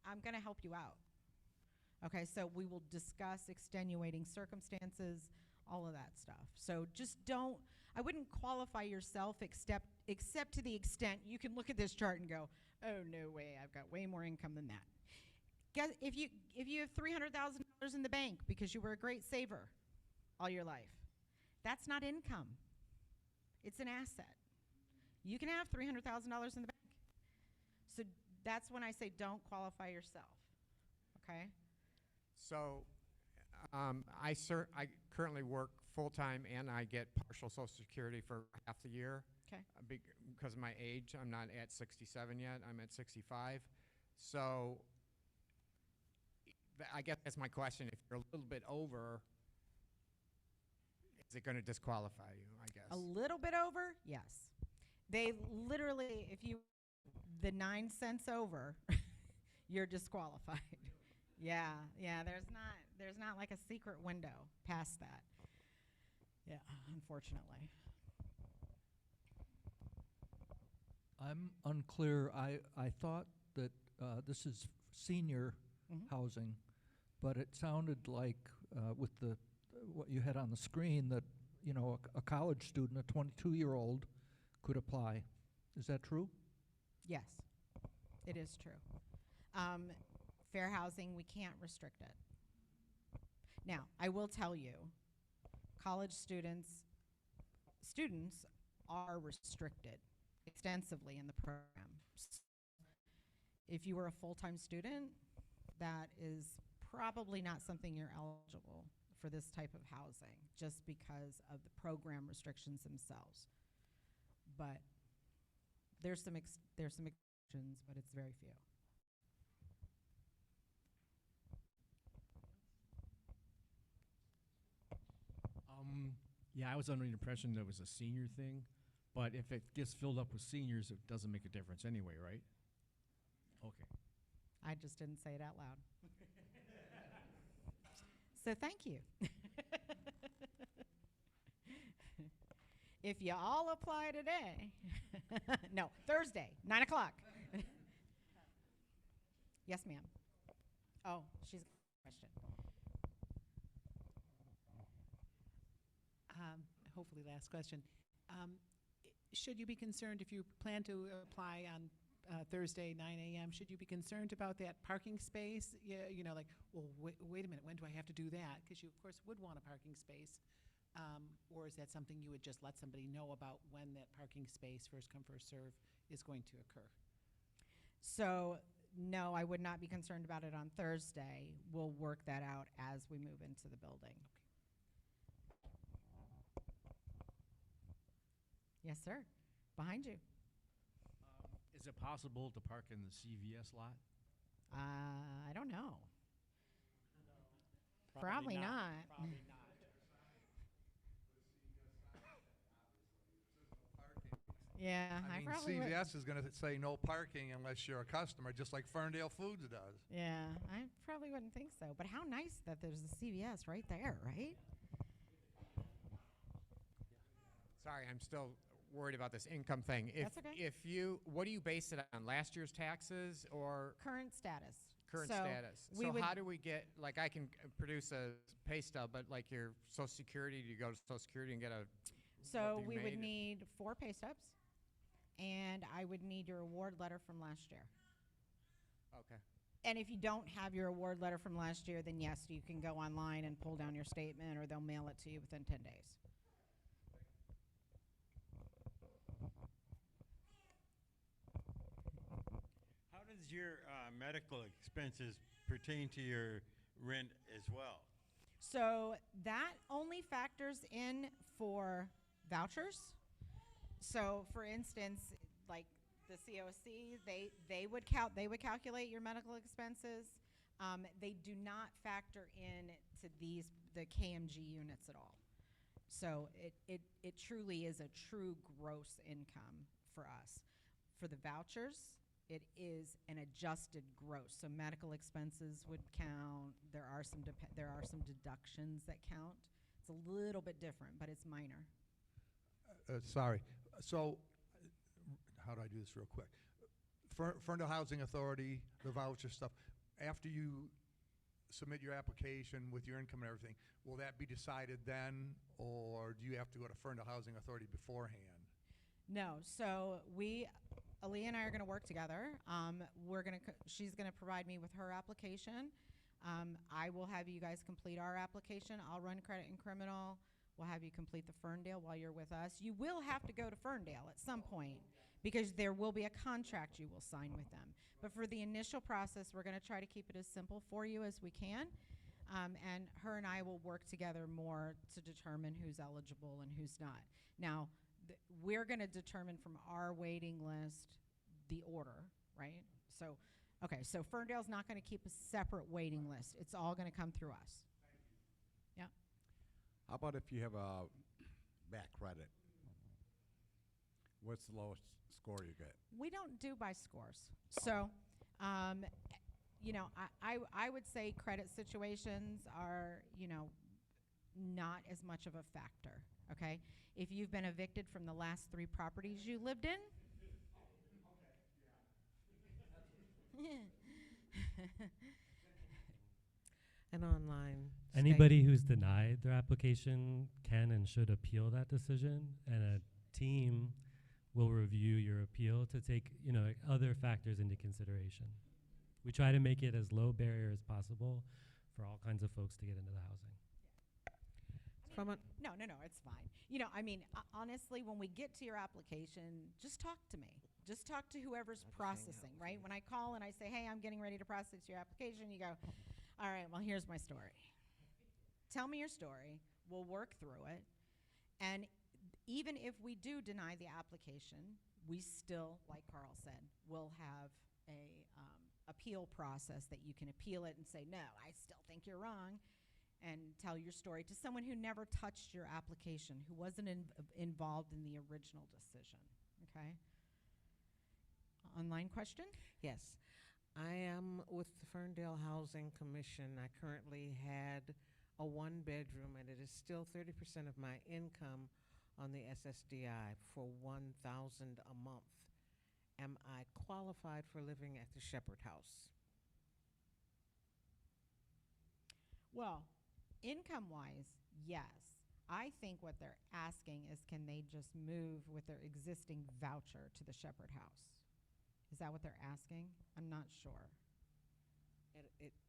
S2: I'm going to help you out. Okay, so we will discuss extenuating circumstances, all of that stuff. So just don't, I wouldn't qualify yourself except to the extent you can look at this chart and go, oh, no way, I've got way more income than that. If you have $300,000 in the bank because you were a great saver all your life, that's not income. It's an asset. You can have $300,000 in the bank. So that's when I say don't qualify yourself, okay?
S19: So I currently work full-time and I get partial Social Security for half the year.
S2: Okay.
S19: Because of my age, I'm not at 67 yet, I'm at 65. So I guess that's my question. If you're a little bit over, is it going to disqualify you, I guess?
S2: A little bit over, yes. They literally, if you, the 9 cents over, you're disqualified. Yeah, there's not like a secret window past that. Yeah, unfortunately.
S9: I'm unclear. I thought that this is senior
S2: Mhm.
S9: housing, but it sounded like with what you had on the screen that, you know, a college student, a 22-year-old, could apply. Is that true?
S2: Yes, it is true. Fair housing, we can't restrict it. Now, I will tell you, college students are restricted extensively in the program. If you were a full-time student, that is probably not something you're eligible for this type of housing, just because of the program restrictions themselves. But there's some exceptions, but it's very few.
S14: Yeah, I was under the impression that it was a senior thing, but if it gets filled up with seniors, it doesn't make a difference anyway, right? Okay.
S2: I just didn't say it out loud. So thank you. If you all apply today, no, Thursday, 9 o'clock. Yes, ma'am. Oh, she's got a question.
S15: Hopefully last question. Should you be concerned if you plan to apply on Thursday, 9 a.m., should you be concerned about that parking space? You know, like, well, wait a minute, when do I have to do that? Because you, of course, would want a parking space. Or is that something you would just let somebody know about when that parking space, first come, first serve, is going to occur?
S2: So, no, I would not be concerned about it on Thursday. We'll work that out as we move into the building. Yes, sir. Behind you.
S14: Is it possible to park in the CVS lot?
S2: I don't know. Probably not.
S14: Probably not.
S2: Yeah,
S21: I mean,
S2: probably would.
S21: CVS is going to say no parking unless you're a customer, just like Ferndale Foods does.
S2: Yeah, I probably wouldn't think so. But how nice that there's a CVS right there, right?
S19: Sorry, I'm still worried about this income thing.
S2: That's okay.
S19: If you, what do you base it on? Last year's taxes or
S2: Current status.
S19: current
S2: So
S19: status?
S2: we
S19: So
S2: would-
S19: how do we get, like, I can produce a pay stub, but like your Social Security, do you go to Social Security and get a?
S2: So
S19: what you
S2: we would
S19: made?
S2: need 4 pay stubs, and I would need your award letter from last year.
S19: Okay.
S2: And if you don't have your award letter from last year, then yes, you can go online and pull down your statement, or they'll mail it to you within 10 days.
S6: How does your medical expenses pertain to your rent as well?
S2: So that only factors in for vouchers. So for instance, like the COC, they would calculate your medical expenses. They do not factor in to the KMG units at all. So it truly is a true gross income for us. For the vouchers, it is an adjusted gross. So medical expenses would count. There are some deductions that count. It's a little bit different, but it's minor.
S21: Sorry. So, how do I do this real quick? Ferndale Housing Authority, the voucher stuff, after you submit your application with your income and everything, will that be decided then, or do you have to go to Ferndale Housing Authority beforehand?
S2: No, so Aaliyah and I are going to work together. She's going to provide me with her application. I will have you guys complete our application. I'll run credit and criminal. We'll have you complete the Ferndale while you're with us. You will have to go to Ferndale at some point because there will be a contract you will sign with them. But for the initial process, we're going to try to keep it as simple for you as we can. And her and I will work together more to determine who's eligible and who's not. Now, we're going to determine from our waiting list the order, right? So, okay, so Ferndale's not going to keep a separate waiting list. It's all going to come through us. Yeah.
S8: How about if you have a back credit? What's the lowest score you get?
S2: We don't do by scores. So, you know, I would say credit situations are, you know, not as much of a factor, okay? If you've been evicted from the last 3 properties you lived in,
S17: And online.
S12: Anybody who's denied their application can and should appeal that decision, and a team will review your appeal to take, other factors into consideration. We try to make it as low barrier as possible for all kinds of folks to get into the housing.
S2: No, it's fine. Honestly, when we get to your application, just talk to me. Just talk to whoever's processing, right? When I call and I say, hey, I'm getting ready to process your application, you go, all right, well, here's my story. Tell me your story. We'll work through it. And even if we do deny the application, we still, like Carl said, will have a appeal process that you can appeal it and say, no, I still think you're wrong, and tell your story to someone who never touched your application, who wasn't involved in the original decision, okay? Online question?
S17: Yes. I am with the Ferndale Housing Commission. I currently had a one-bedroom, and it is still 30% of my income on the SSDI for $1,000 a month. Am I qualified for living at the Shepherd House?
S2: Well, income-wise, yes. I think what they're asking is, can they just move with their existing voucher to the Shepherd House? Is that what they're asking? I'm not sure.
S17: Oops.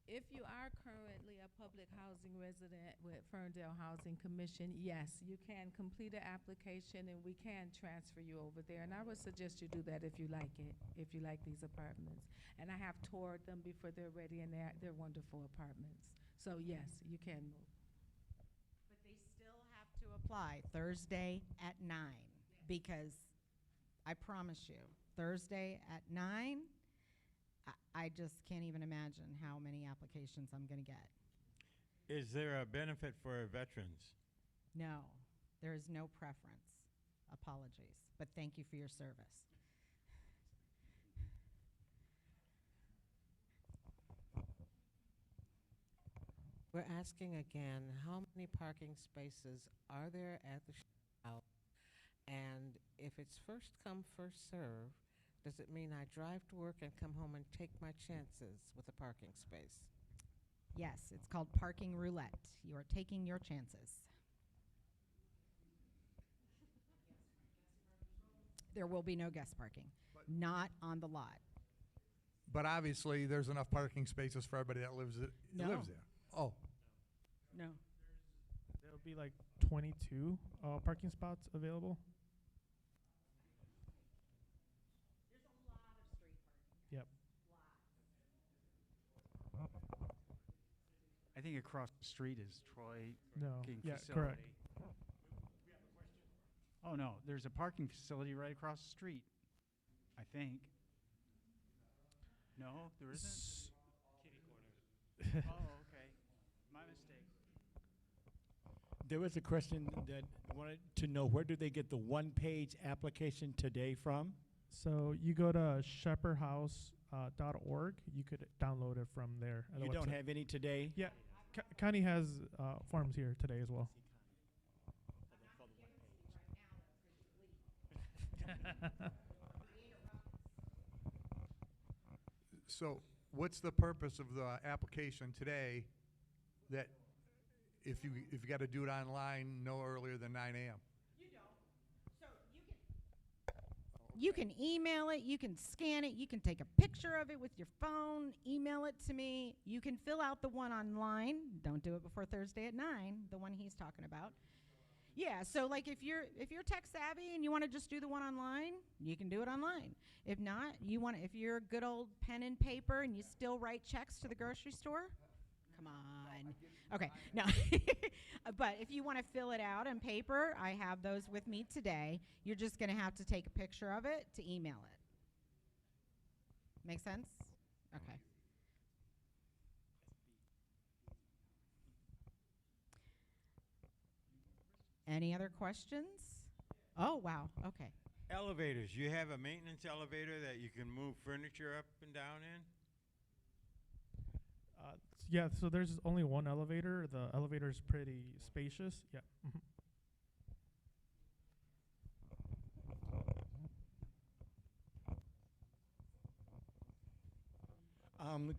S4: If you are currently a public housing resident with Ferndale Housing Commission, yes, you can complete an application and we can transfer you over there. And I would suggest you do that if you like it, if you like these apartments. And I have toured them before they're ready, and they're wonderful apartments. So yes, you can move.
S2: But they still have to apply Thursday at 9, because I promise you, Thursday at 9, I just can't even imagine how many applications I'm going to get.
S6: Is there a benefit for veterans?
S2: No, there is no preference. Apologies, but thank you for your service.
S17: We're asking again, how many parking spaces are there at the house? And if it's first come, first serve, does it mean I drive to work and come home and take my chances with a parking space?
S2: Yes, it's called parking roulette. You are taking your chances. There will be no guest parking, not on the lot.
S21: But obviously, there's enough parking spaces for everybody that lives there. Oh.
S2: No.
S1: There'll be like 22 parking spots available. Yep.
S22: I think across the street is Troy
S1: No.
S22: parking
S1: Yeah,
S22: facility.
S1: correct.
S22: Oh, no, there's a parking facility right across the street, I think. No, there isn't? Kitty corner. Oh, okay. My mistake.
S23: There was a question that wanted to know, where do they get the one-page application today from?
S1: So you go to shepherdhouse.org. You could download it from there. at the
S23: You don't
S1: website.
S23: have any today?
S1: Yeah, Connie has forms here today as well.
S21: So what's the purpose of the application today that if you got to do it online no earlier than 9 a.m.?
S2: You can email it, you can scan it, you can take a picture of it with your phone, email it to me. You can fill out the one online. Don't do it before Thursday at 9, the one he's talking about. Yeah, so like if you're tech savvy and you want to just do the one online, you can do it online. If not, if you're a good old pen and paper and you still write checks to the grocery store, come on. Okay, no. But if you want to fill it out on paper, I have those with me today. You're just going to have to take a picture of it to email it. Make sense? Okay. Any other questions? Oh, wow. Okay.
S6: Elevators. You have a maintenance elevator that you can move furniture up and down in?
S1: Yeah, so there's only one elevator. The elevator is pretty spacious. Yeah.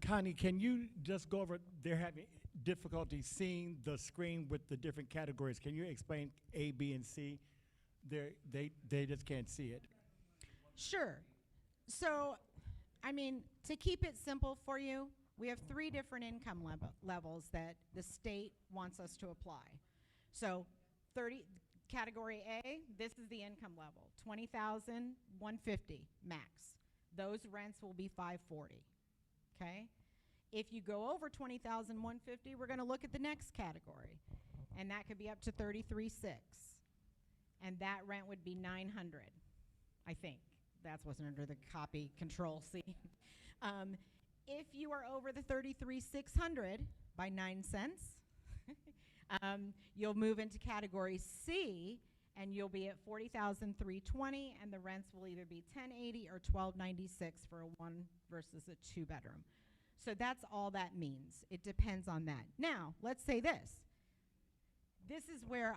S23: Connie, can you just go over, they're having difficulty seeing the screen with the different categories. Can you explain A, B, and C? They just can't see it.
S2: Sure. So, I mean, to keep it simple for you, we have 3 different income levels that the state wants us to apply. So, category A, this is the income level, $20,150 max. Those rents will be $540. Okay? If you go over $20,150, we're going to look at the next category, and that could be up to $33,600, and that rent would be $900. I think that wasn't under the copy Control C. If you are over the $33,600 by 9 cents, you'll move into category C, and you'll be at $40,320, and the rents will either be $1,080 or $1,296 for a 1 versus a 2 bedroom. So that's all that means. It depends on that. Now, let's say this. This is where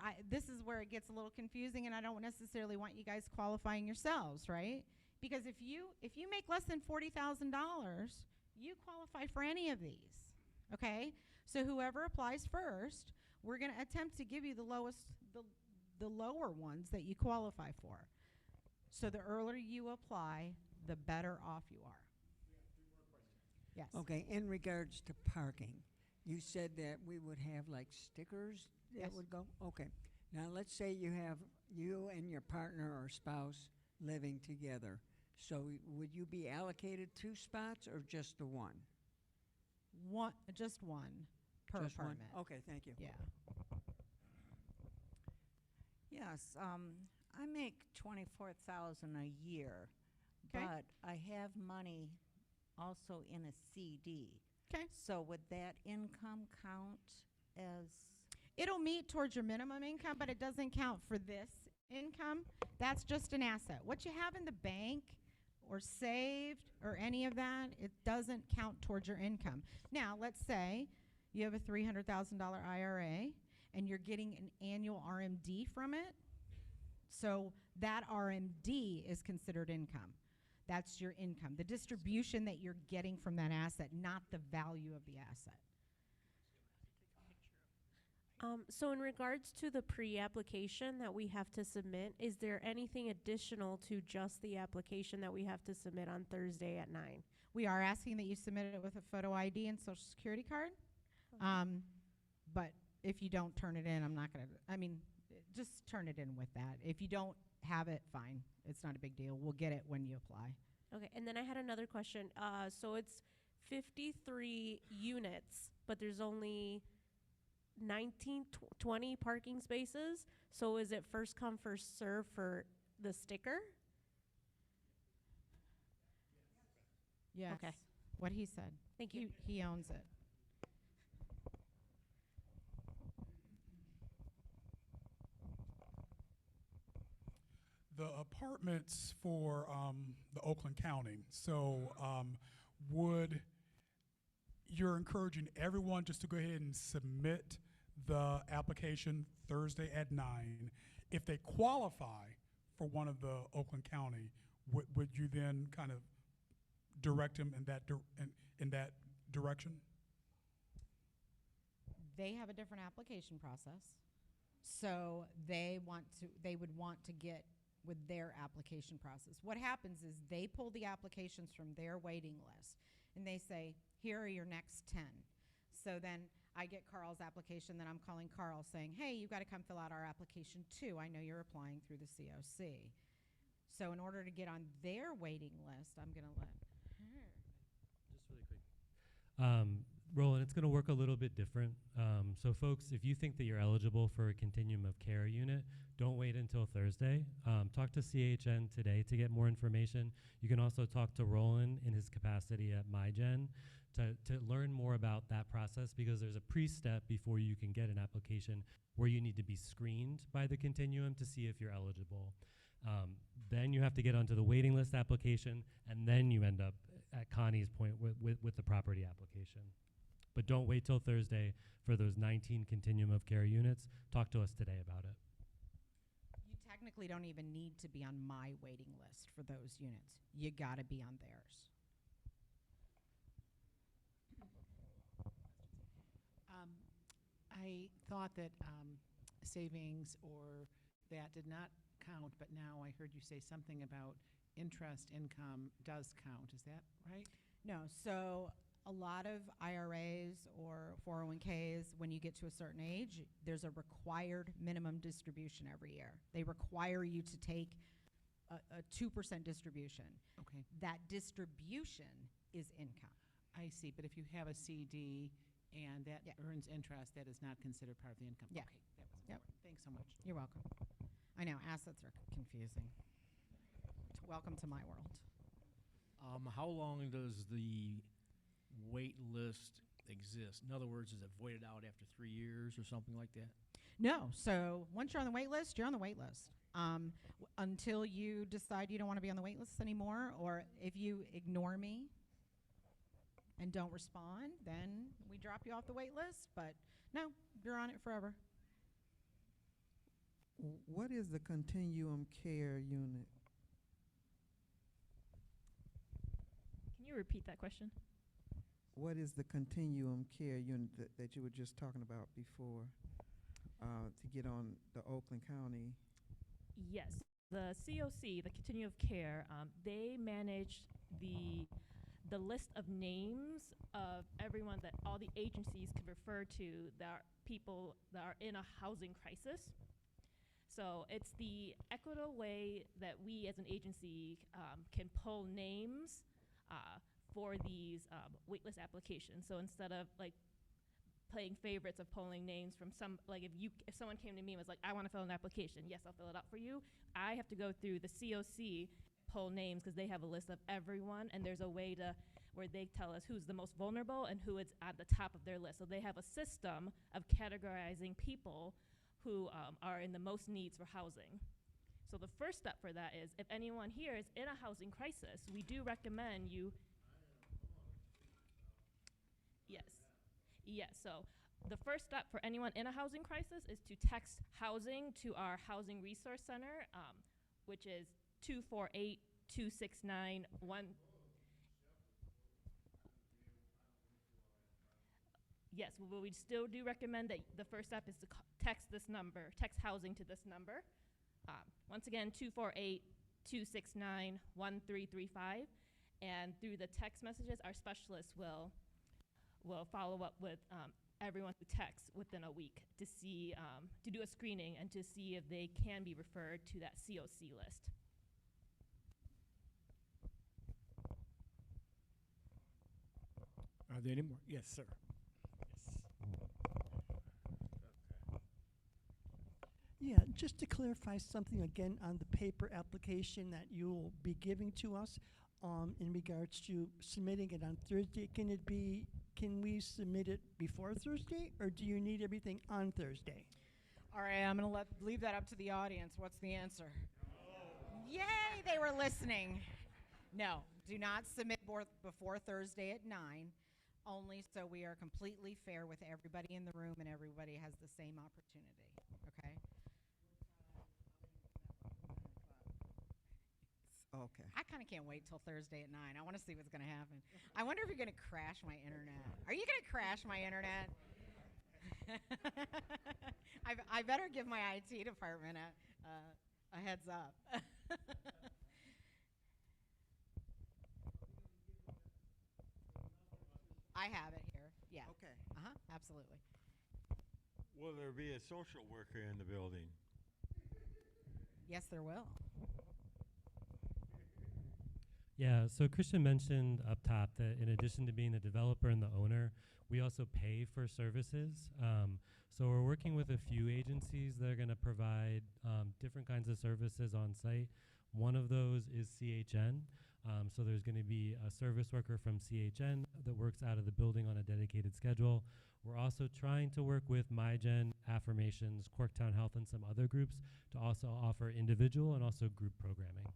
S2: it gets a little confusing, and I don't necessarily want you guys qualifying yourselves, right? Because if you make less than $40,000, you qualify for any of these. Okay? So whoever applies first, we're going to attempt to give you the lower ones that you qualify for. So the earlier you apply, the better off you are. Yes.
S3: Okay, in regards to parking, you said that we would have like stickers that would go? Okay. Now let's say you and your partner or spouse living together. So would you be allocated 2 spots or just the 1?
S2: Just one per
S3: Just one?
S2: apartment.
S3: Okay, thank you.
S2: Yeah.
S5: Yes, I make $24,000 a year, but I have money also in a CD.
S2: Okay.
S5: So would that income count as?
S2: It'll meet towards your minimum income, but it doesn't count for this income. That's just an asset. What you have in the bank or saved or any of that, it doesn't count towards your income. Now, let's say you have a $300,000 IRA and you're getting an annual RMD from it. So that RMD is considered income. That's your income, the distribution that you're getting from that asset, not the value of the asset.
S7: So in regards to the pre-application that we have to submit, is there anything additional to just the application that we have to submit on Thursday at 9?
S2: We are asking that you submit it with a photo ID and social security card. But if you don't turn it in, I'm not going to, just turn it in with that. If you don't have it, fine. It's not a big deal. We'll get it when you apply.
S7: Okay, and then I had another question. So it's 53 units, but there's only 20 parking spaces. So is it first come, first serve for the sticker?
S2: Yes.
S7: Okay.
S2: What he said.
S7: Thank you.
S2: He owns it.
S24: The apartments for the Oakland County. So you're encouraging everyone just to go ahead and submit the application Thursday at 9. If they qualify for one of the Oakland County, would you then kind of direct them in that direction?
S2: They have a different application process. So they would want to get with their application process. What happens is they pull the applications from their waiting list and they say, here are your next 10. So then I get Carl's application, then I'm calling Carl saying, hey, you've got to come fill out our application too. I know you're applying through the COC. So in order to get on their waiting list, I'm going to let her.
S12: Just really quick. Roland, it's going to work a little bit different. So folks, if you think that you're eligible for a continuum of care unit, don't wait until Thursday. Talk to CHN today to get more information. You can also talk to Roland in his capacity at MyGen to learn more about that process, because there's a pre-step before you can get an application where you need to be screened by the continuum to see if you're eligible. Then you have to get onto the waiting list application, and then you end up at Connie's point with the property application. But don't wait till Thursday for those 19 continuum of care units. Talk to us today about it.
S2: You technically don't even need to be on my waiting list for those units. You got to be on theirs.
S15: thought that savings or that did not count, but now I heard you say something about interest income does count. Is that right?
S2: No, so a lot of IRAs or 401ks, when you get to a certain age, there's a required minimum distribution every year. They require you to take a 2% distribution.
S15: Okay.
S2: That distribution is income.
S15: I see, but if you have a CD and that earns interest, that is not considered part of the income.
S2: Yeah.
S15: Okay, that was
S2: Yep.
S15: important. Thanks so much.
S2: You're welcome. I know, assets are confusing. Welcome to my world.
S14: How long does the wait list exist? In other words, is it voided out after 3 years or something like that?
S2: No, so once you're on the wait list, you're on the wait list. Until you decide you don't want to be on the wait list anymore, or if you ignore me and don't respond, then we drop you off the wait list. But no, you're on it forever.
S20: What is the continuum care unit?
S10: Can you repeat that question?
S20: What is the continuum care unit that you were just talking about before to get on the Oakland County?
S10: Yes, the COC, the Continuum of Care, they manage the list of names of everyone that all the agencies can refer to that are people that are in a housing crisis. So it's the equitable way that we as an agency can pull names for these waitlist applications. So instead of like playing favorites of pulling names from some, like if someone came to me and was like, I want to fill an application, yes, I'll fill it out for you. I have to go through the COC, pull names, because they have a list of everyone, and there's a way to where they tell us who's the most vulnerable and who is at the top of their list. So they have a system of categorizing people who are in the most needs for housing. So the first step for that is, if anyone here is in a housing crisis, we do recommend you. Yes. Yes, so the first step for anyone in a housing crisis is to text housing to our Housing Resource Center, which is 248-269-1. Yes, well, we still do recommend that the first step is to text this number, text housing to this number. Once again, 248-269-1335. And through the text messages, our specialists will follow up with everyone who texts within a week to see, to do a screening and to see if they can be referred to that COC list.
S23: Are there any more? Yes, sir.
S11: Yeah, just to clarify something again on the paper application that you'll be giving to us in regards to submitting it on Thursday. Can we submit it before Thursday, or do you need everything on Thursday?
S2: All right, I'm going to leave that up to the audience. What's the answer? Yay, they were listening. No, do not submit before Thursday at 9, only so we are completely fair with everybody in the room and everybody has the same opportunity, okay?
S20: Okay.
S2: I kind of can't wait till Thursday at 9. I want to see what's going to happen. I wonder if you're going to crash my internet. Are you going to crash my internet? I better give my IT department a heads up. I have it here. Yeah.
S20: Okay.
S2: Absolutely.
S6: Will there be a social worker in the building?
S2: Yes, there will.
S12: Yeah, so Christian mentioned up top that in addition to being the developer and the owner, we also pay for services. So we're working with a few agencies that are going to provide different kinds of services on site. One of those is CHN. So there's going to be a service worker from CHN that works out of the building on a dedicated schedule. We're also trying to work with MyGen, Affirmations, Corktown Health, and some other groups to also offer individual and also group programming.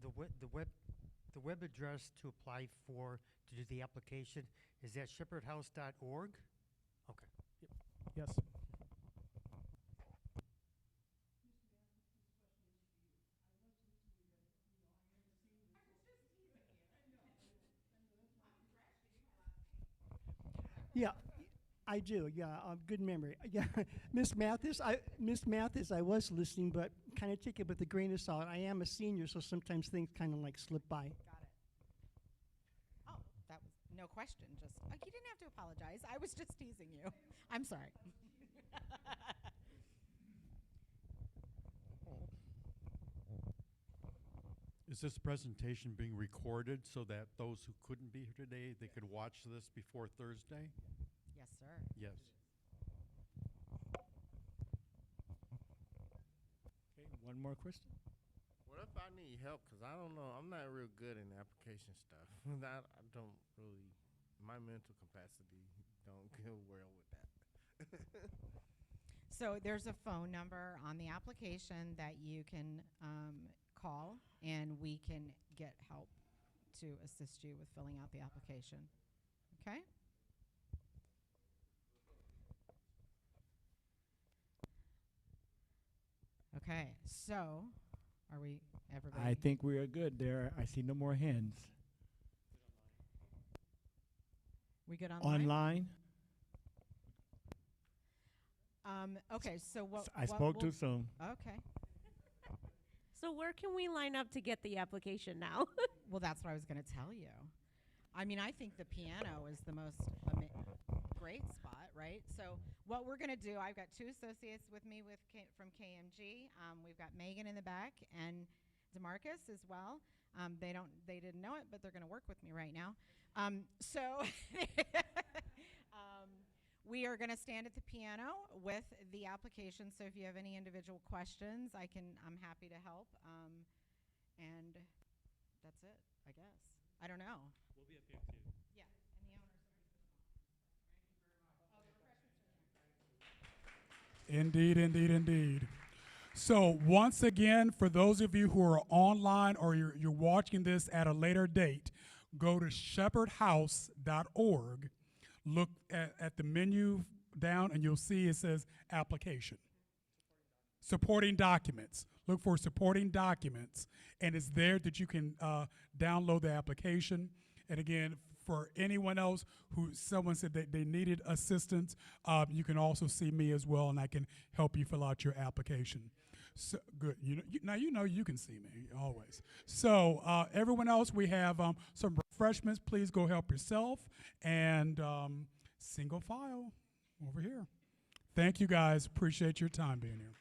S18: The web address to apply for, to do the application, is that shepherdhouse.org? Okay.
S1: Yes.
S11: Yeah, I do, yeah, good memory. Yeah, Miss Mathis, I was listening, but kind of take it with a grain of salt. I am a senior, so sometimes things kind of like slip by.
S2: Got it. Oh, that was no question. Just you didn't have to apologize. I was just teasing you. I'm sorry.
S9: Is this presentation being recorded so that those who couldn't be here today, they could watch this before Thursday?
S2: Yes, sir.
S9: Yes.
S23: Okay, one more question.
S8: What if I need help? Because I don't know. I'm not real good in application stuff. I don't really, my mental capacity don't go well with that.
S2: So there's a phone number on the application that you can call, and we can get help to assist you with filling out the application. Okay? Okay, so are we, everybody?
S23: I think we are good there. I see no more hands.
S2: We good online?
S23: Online?
S2: Okay, so what?
S23: I spoke too soon.
S2: Okay.
S7: So where can we line up to get the application now?
S2: Well, that's what I was going to tell you. I mean, I think the piano is the most great spot, right? So what we're going to do, I've got two associates with me from KMG. We've got Megan in the back and DeMarcus as well. They didn't know it, but they're going to work with me right now. We are going to stand at the piano with the application. So if you have any individual questions, I'm happy to help. And that's it, I guess. I don't know.
S12: We'll be up here too.
S2: Yeah, and the owners.
S24: Indeed, indeed, indeed. So once again, for those of you who are online or you're watching this at a later date, go to shepherdhouse.org. Look at the menu down, and you'll see it says application. Supporting documents. Look for supporting documents, and it's there that you can download the application. And again, for anyone else someone said that they needed assistance, you can also see me as well, and I can help you fill out your application. So good. Now you know you can see me always. So everyone else, we have some refreshments. Please go help yourself, and single file over here. Thank you guys. Appreciate your time being here.